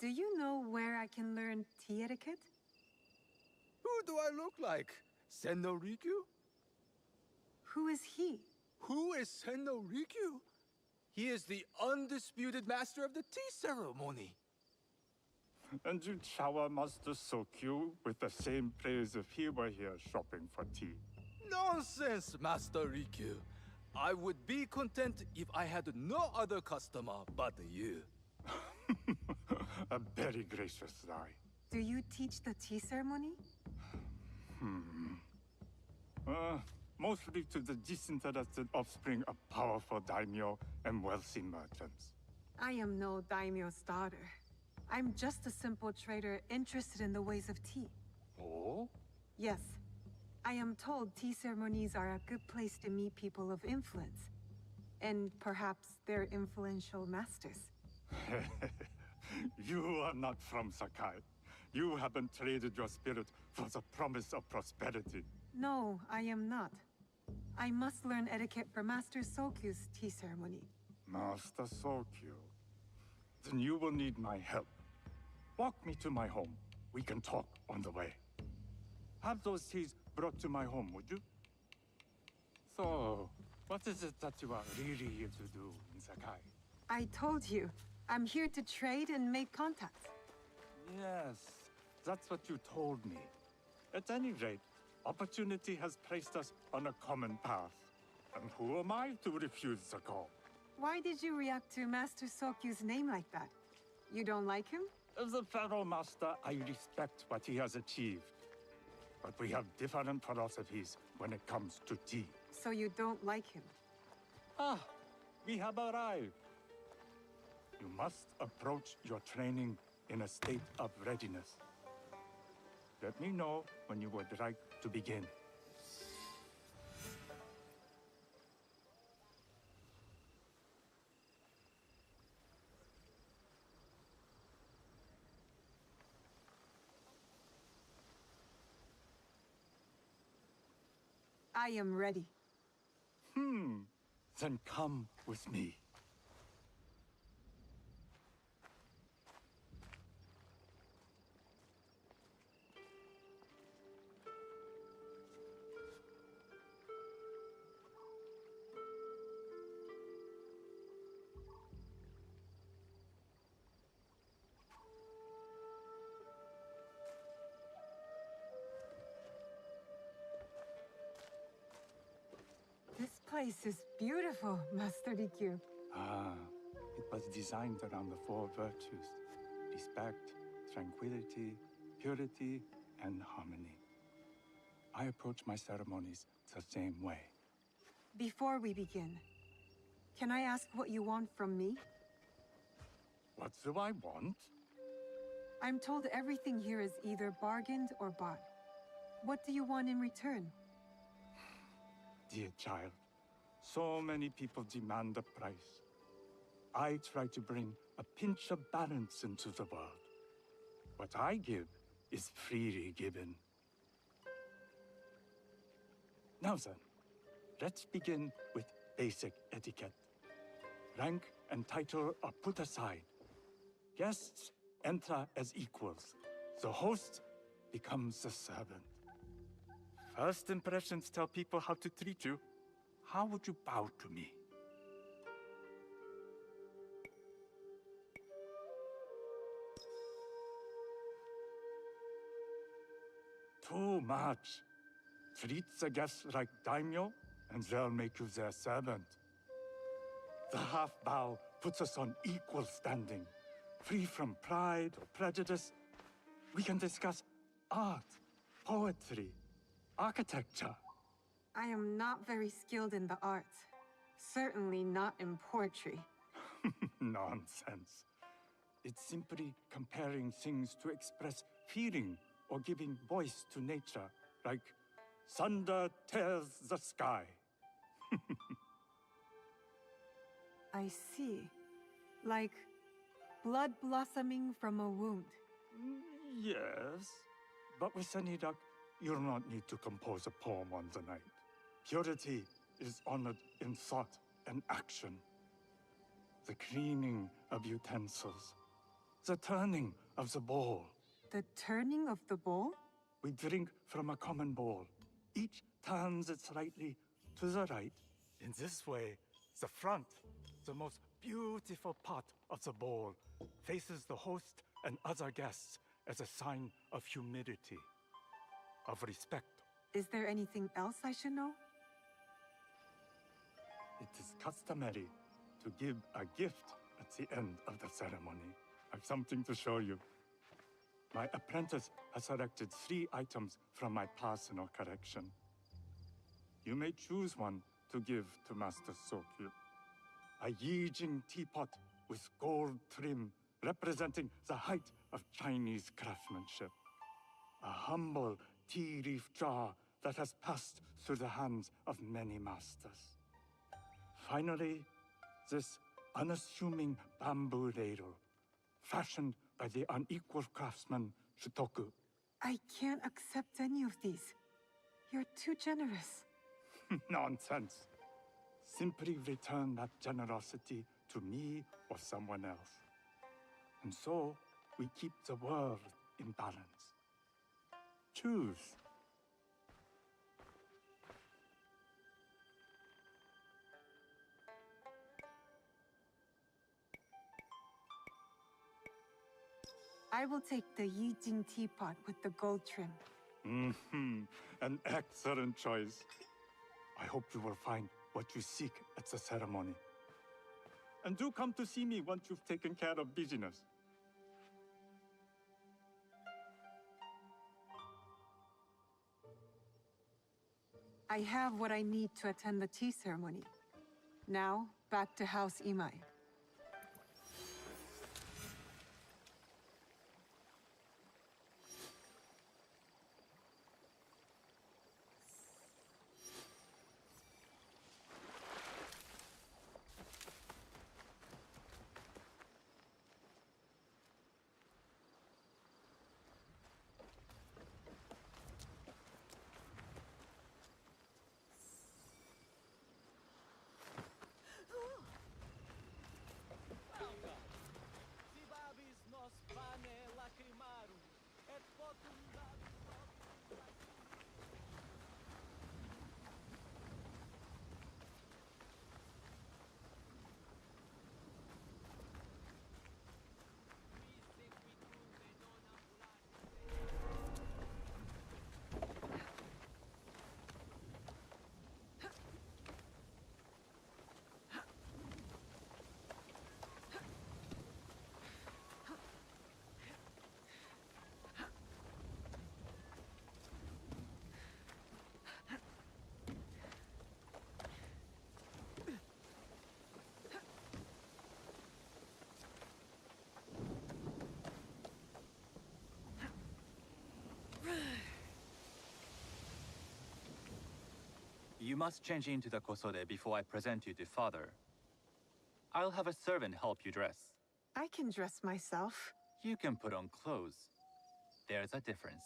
Do you know where I can learn tea etiquette? Who do I look like? Senno-Rikyu? Who is he? Who is Senno-Rikyu? He is the undisputed master of the tea ceremony. And you shower Master Sokyu with the same praise if he were here shopping for tea. Nonsense, Master Rikyu. I would be content if I had no other customer but you. A very gracious lie. Do you teach the tea ceremony? Mostly to the disinterested offspring of powerful daimyo and wealthy merchants. I am no daimyo's daughter. I'm just a simple trader interested in the ways of tea. Oh? Yes. I am told tea ceremonies are a good place to meet people of influence. And perhaps their influential masters. You are not from Sakai. You haven't traded your spirit for the promise of prosperity. No, I am not. I must learn etiquette for Master Sokyu's tea ceremony. Master Sokyu. Then you will need my help. Walk me to my home. We can talk on the way. Have those teas brought to my home, would you? So, what is it that you are really here to do in Sakai? I told you, I'm here to trade and make contacts. Yes, that's what you told me. At any rate, opportunity has placed us on a common path. And who am I to refuse the call? Why did you react to Master Sokyu's name like that? You don't like him? As a Pharaoh Master, I respect what he has achieved. But we have different philosophies when it comes to tea. So you don't like him? Ah, we have arrived. You must approach your training in a state of readiness. Let me know when you would like to begin. I am ready. Then come with me. This place is beautiful, Master Rikyu. It was designed around the four virtues: respect, tranquility, purity, and harmony. I approach my ceremonies the same way. Before we begin, can I ask what you want from me? What do I want? I'm told everything here is either bargained or bought. What do you want in return? Dear child, so many people demand a price. I try to bring a pinch of balance into the world. What I give is freely given. Now then, let's begin with basic etiquette. Rank and title are put aside. Guests enter as equals. The host becomes the servant. First impressions tell people how to treat you. How would you bow to me? Too much. Treat the guests like daimyo, and they'll make you their servant. The half bow puts us on equal standing. Free from pride or prejudice, we can discuss art, poetry, architecture. I am not very skilled in the arts. Certainly not in poetry. Nonsense. It's simply comparing things to express feeling or giving voice to nature, like thunder tears the sky. I see. Like blood blossoming from a wound. Yes. But with Senidak, you'll not need to compose a poem on the night. Purity is honored in thought and action. The cleaning of utensils. The turning of the bowl. The turning of the bowl? We drink from a common bowl. Each turns it slightly to the right. In this way, the front, the most beautiful part of the bowl, faces the host and other guests as a sign of humility, of respect. Is there anything else I should know? It is customary to give a gift at the end of the ceremony. I've something to show you. My apprentice has selected 3 items from my personal collection. You may choose one to give to Master Sokyu. A Yijing teapot with gold trim representing the height of Chinese craftsmanship. A humble tea leaf jar that has passed through the hands of many masters. Finally, this unassuming bamboo ladle, fashioned by the unequal craftsman Shutoku. I can't accept any of these. You're too generous. Nonsense. Simply return that generosity to me or someone else. And so, we keep the world in balance. Choose. I will take the Yijing teapot with the gold trim. An excellent choice. I hope you will find what you seek at the ceremony. And do come to see me once you've taken care of business. I have what I need to attend the tea ceremony. Now, back to House Imai. You must change into the kosode before I present you to father. I'll have a servant help you dress. I can dress myself. You can put on clothes. There's a difference.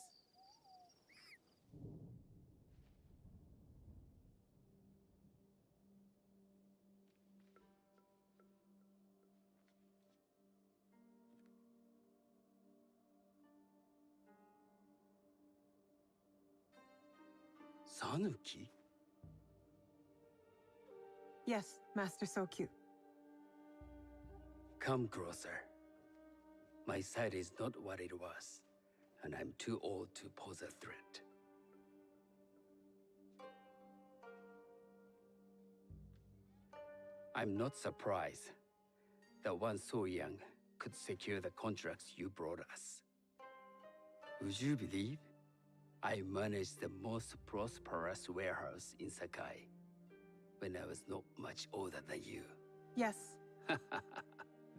Sanuki? Yes, Master Sokyu. Come closer. My sight is not what it was, and I'm too old to pose a threat. I'm not surprised that one so young could secure the contracts you brought us. Would you believe I managed the most prosperous warehouse in Sakai when I was not much older than you? Yes.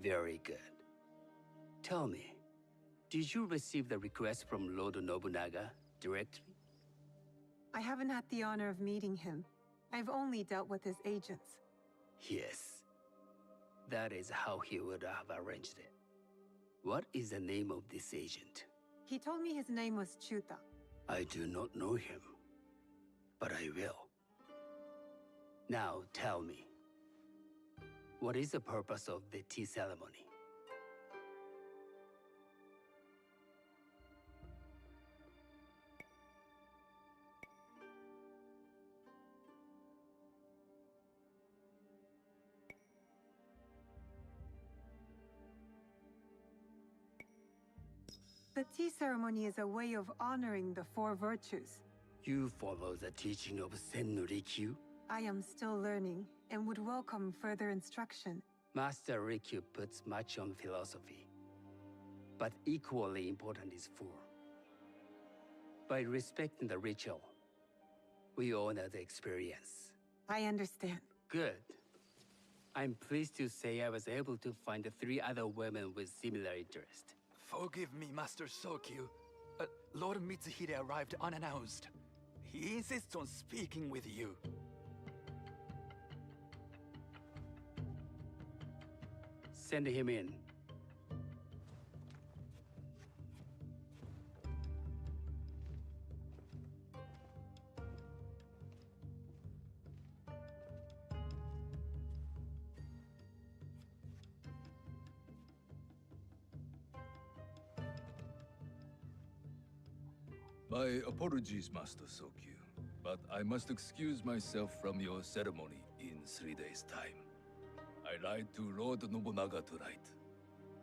Very good. Tell me, did you receive the request from Lord Nobunaga directly? I haven't had the honor of meeting him. I've only dealt with his agents. Yes. That is how he would have arranged it. What is the name of this agent? He told me his name was Chuta. I do not know him, but I will. Now tell me, what is the purpose of the tea ceremony? The tea ceremony is a way of honoring the four virtues. You follow the teaching of Senno Rikyu? I am still learning and would welcome further instruction. Master Rikyu puts much on philosophy, but equally important is four. By respecting the ritual, we honor the experience. I understand. Good. I'm pleased to say I was able to find 3 other women with similar interest. Forgive me, Master Sokyu. Lord Mitsuhide arrived unannounced. He insists on speaking with you. Send him in. My apologies, Master Sokyu, but I must excuse myself from your ceremony in 3 days' time. I lied to Lord Nobunaga tonight.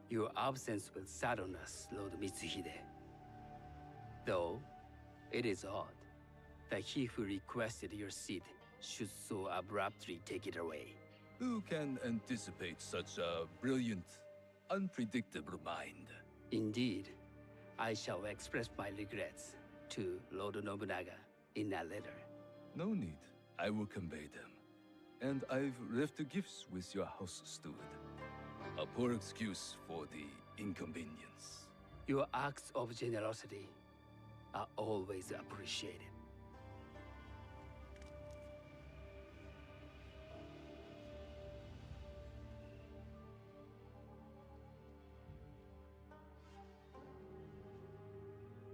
Your absence will sadden us, Lord Mitsuhide. Though, it is odd that he who requested your seat should so abruptly take it away. Who can anticipate such a brilliant, unpredictable mind? Indeed, I shall express my regrets to Lord Nobunaga in a letter. No need. I will convey them. And I've left the gifts with your house steward. A poor excuse for the inconvenience. Your acts of generosity are always appreciated.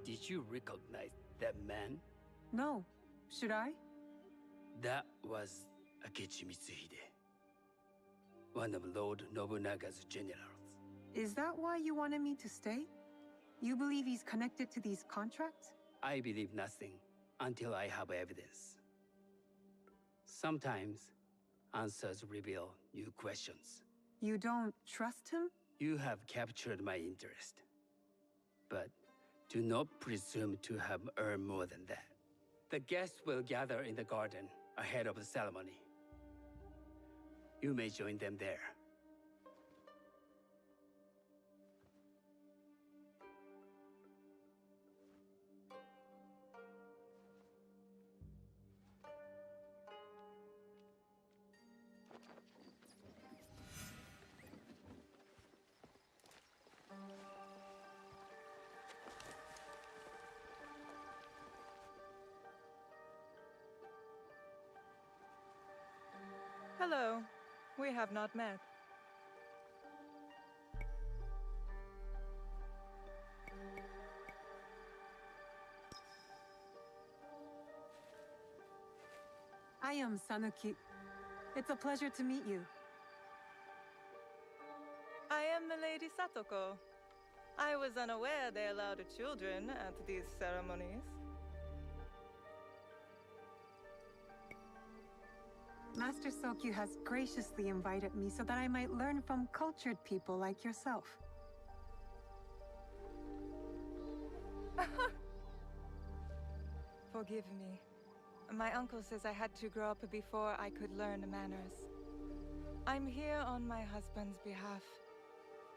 Did you recognize that man? No. Should I? That was Akechi Mitsuhide, one of Lord Nobunaga's generals. Is that why you wanted me to stay? You believe he's connected to these contracts? I believe nothing until I have evidence. Sometimes, answers reveal new questions. You don't trust him? You have captured my interest. But do not presume to have earned more than that. The guests will gather in the garden ahead of the ceremony. You may join them there. Hello. We have not met. I am Sanuki. It's a pleasure to meet you. I am Milady Satoko. I was unaware they allowed children at these ceremonies. Master Sokyu has graciously invited me so that I might learn from cultured people like yourself. Forgive me. My uncle says I had to grow up before I could learn manners. I'm here on my husband's behalf,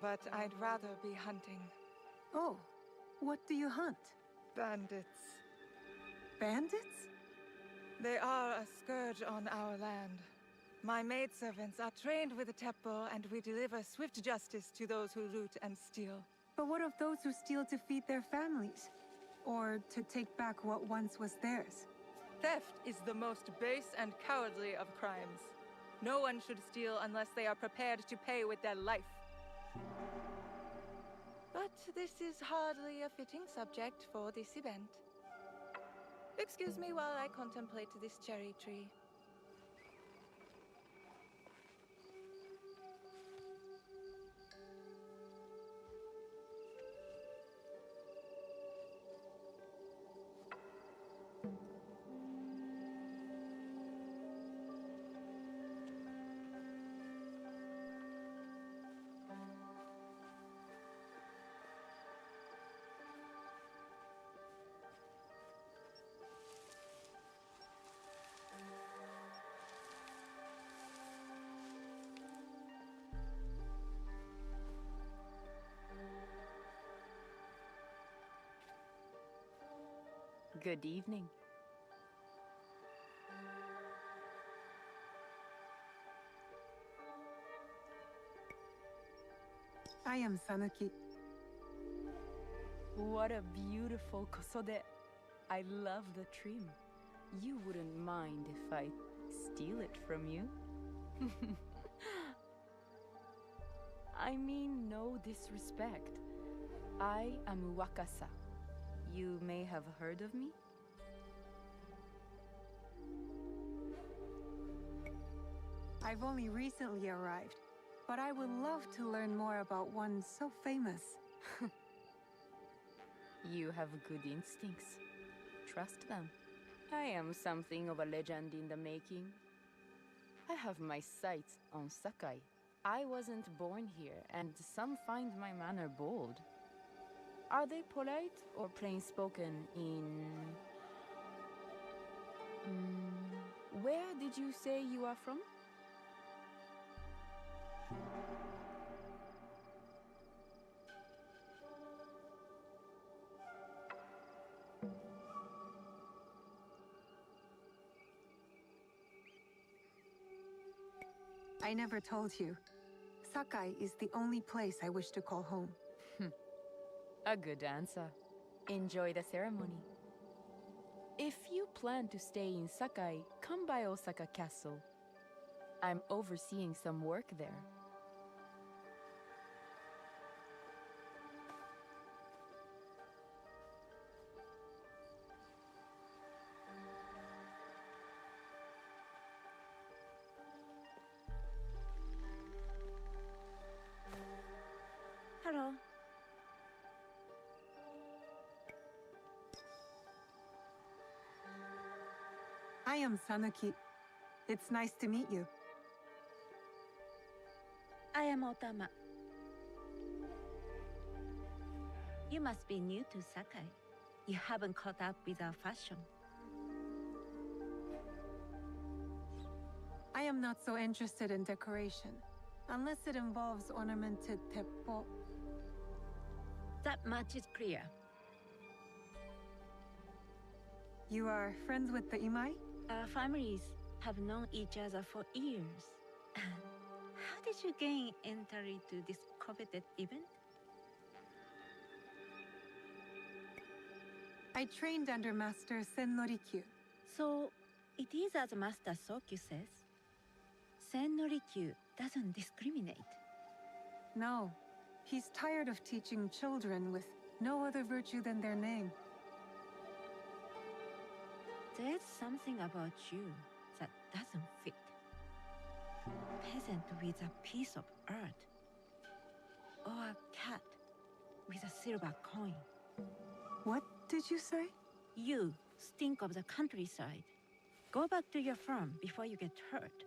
but I'd rather be hunting. Oh, what do you hunt? Bandits. Bandits? They are a scourge on our land. My maidservants are trained with the Teppo, and we deliver swift justice to those who loot and steal. But what of those who steal to feed their families? Or to take back what once was theirs? Theft is the most base and cowardly of crimes. No one should steal unless they are prepared to pay with their life. But this is hardly a fitting subject for this event. Excuse me while I contemplate this cherry tree. Good evening. I am Sanuki. What a beautiful kosode. I love the trim. You wouldn't mind if I steal it from you? I mean no disrespect. I am Wakasa. You may have heard of me? I've only recently arrived, but I would love to learn more about one so famous. You have good instincts. Trust them. I am something of a legend in the making. I have my sights on Sakai. I wasn't born here, and some find my manner bold. Are they polite or plain-spoken in... Where did you say you are from? I never told you. Sakai is the only place I wish to call home. A good answer. Enjoy the ceremony. If you plan to stay in Sakai, come by Osaka Castle. I'm overseeing some work there. Hello. I am Sanuki. It's nice to meet you. I am Otama. You must be new to Sakai. You haven't caught up with our fashion. I am not so interested in decoration, unless it involves ornamented teppo. That much is clear. You are friends with the Imai? Our families have known each other for years. How did you gain entry to this coveted event? I trained under Master Sen Norikyu. So, it is as Master Sokyu says. Sen Norikyu doesn't discriminate. No. He's tired of teaching children with no other virtue than their name. There's something about you that doesn't fit. Peasant with a piece of earth. Or a cat with a silver coin. What did you say? You stink of the countryside. Go back to your farm before you get hurt.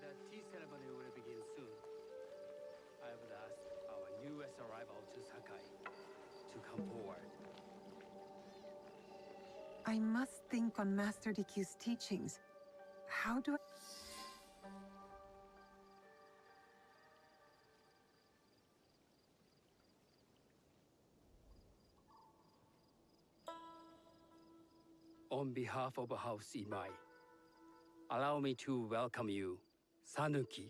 The tea ceremony will begin soon. I would ask our newest arrival to Sakai to come forward. I must think on Master Rikyu's teachings. How do I... On behalf of House Imai, allow me to welcome you, Sanuki.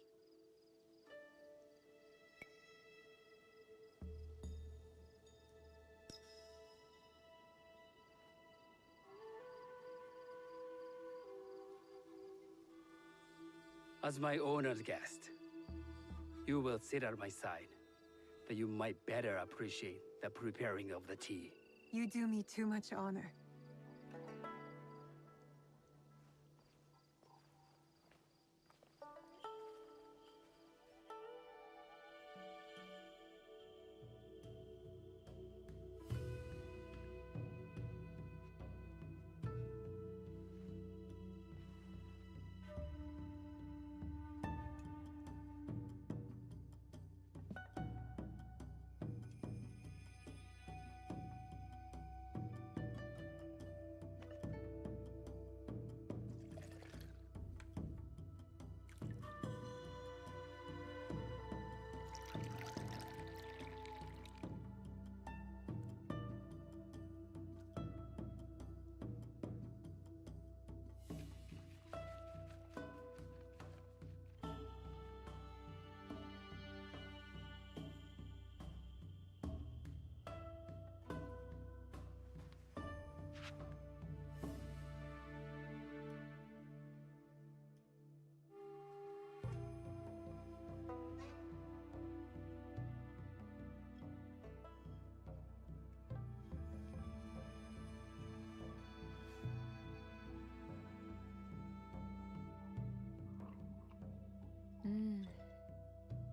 As my honored guest, you will sit at my side. that you might better appreciate the preparing of the tea. You do me too much honor.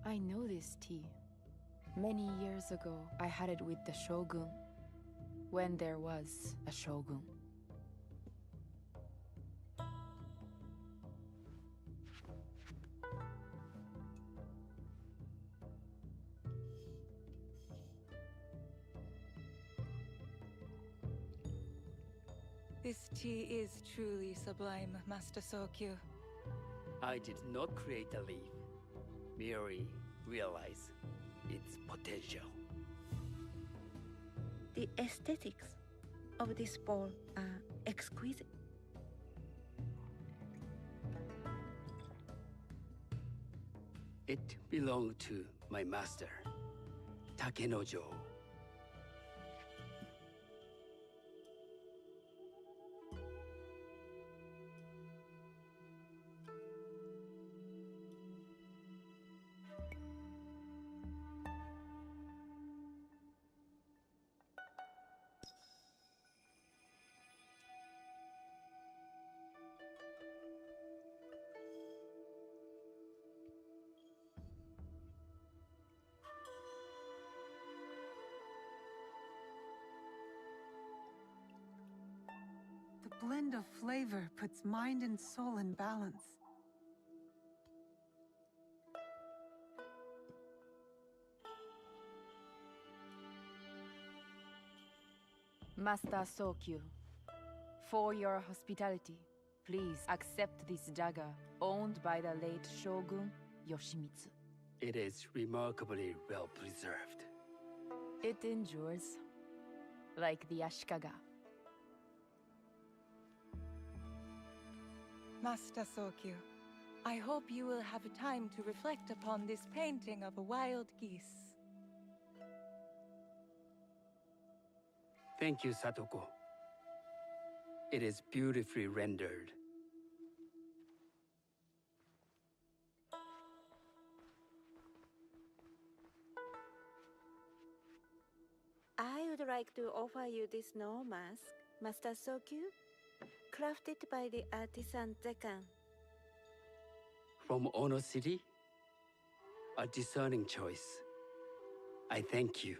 I know this tea. Many years ago, I had it with the shogun, when there was a shogun. This tea is truly sublime, Master Sokyu. I did not create the leaf, merely realize its potential. The aesthetics of this bowl are exquisite. It belonged to my master, Takenojo. The blend of flavor puts mind and soul in balance. Master Sokyu, for your hospitality, please accept this dagger owned by the late Shogun Yoshimitsu. It is remarkably well preserved. It endures, like the Ashikaga. Master Sokyu, I hope you will have time to reflect upon this painting of a wild geese. Thank you, Satoko. It is beautifully rendered. I would like to offer you this snow mask, Master Sokyu, crafted by the artisan Zekan. From Ono City? A discerning choice. I thank you.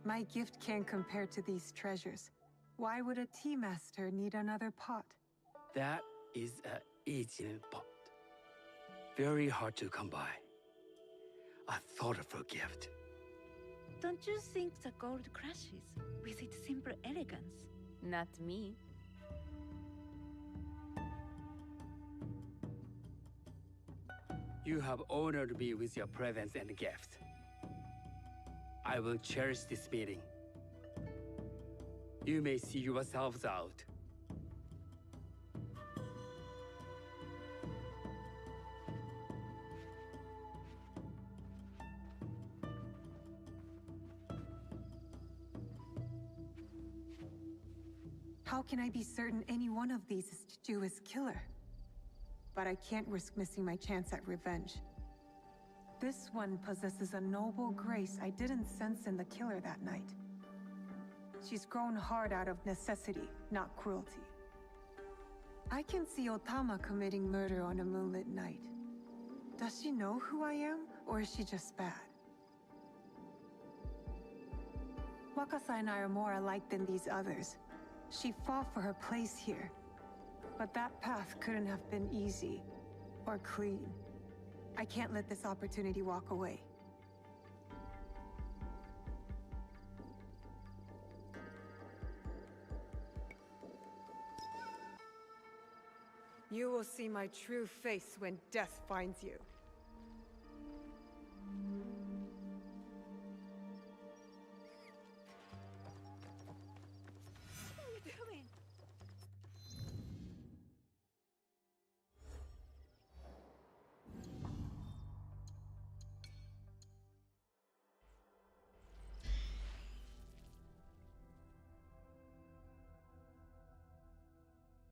My gift can't compare to these treasures. Why would a tea master need another pot? That is a Eijin pot. Very hard to come by. A thoughtful gift. Don't you think the gold crashes with its simple elegance? Not me. You have honored me with your presence and gift. I will cherish this meeting. You may see yourselves out. How can I be certain any one of these is to do his killer? But I can't risk missing my chance at revenge. This one possesses a noble grace I didn't sense in the killer that night. She's grown hard out of necessity, not cruelty. I can see Otama committing murder on a moonlit night. Does she know who I am, or is she just bad? Wakasa and I are more alike than these others. She fought for her place here. But that path couldn't have been easy, or clean. I can't let this opportunity walk away. You will see my true face when death finds you.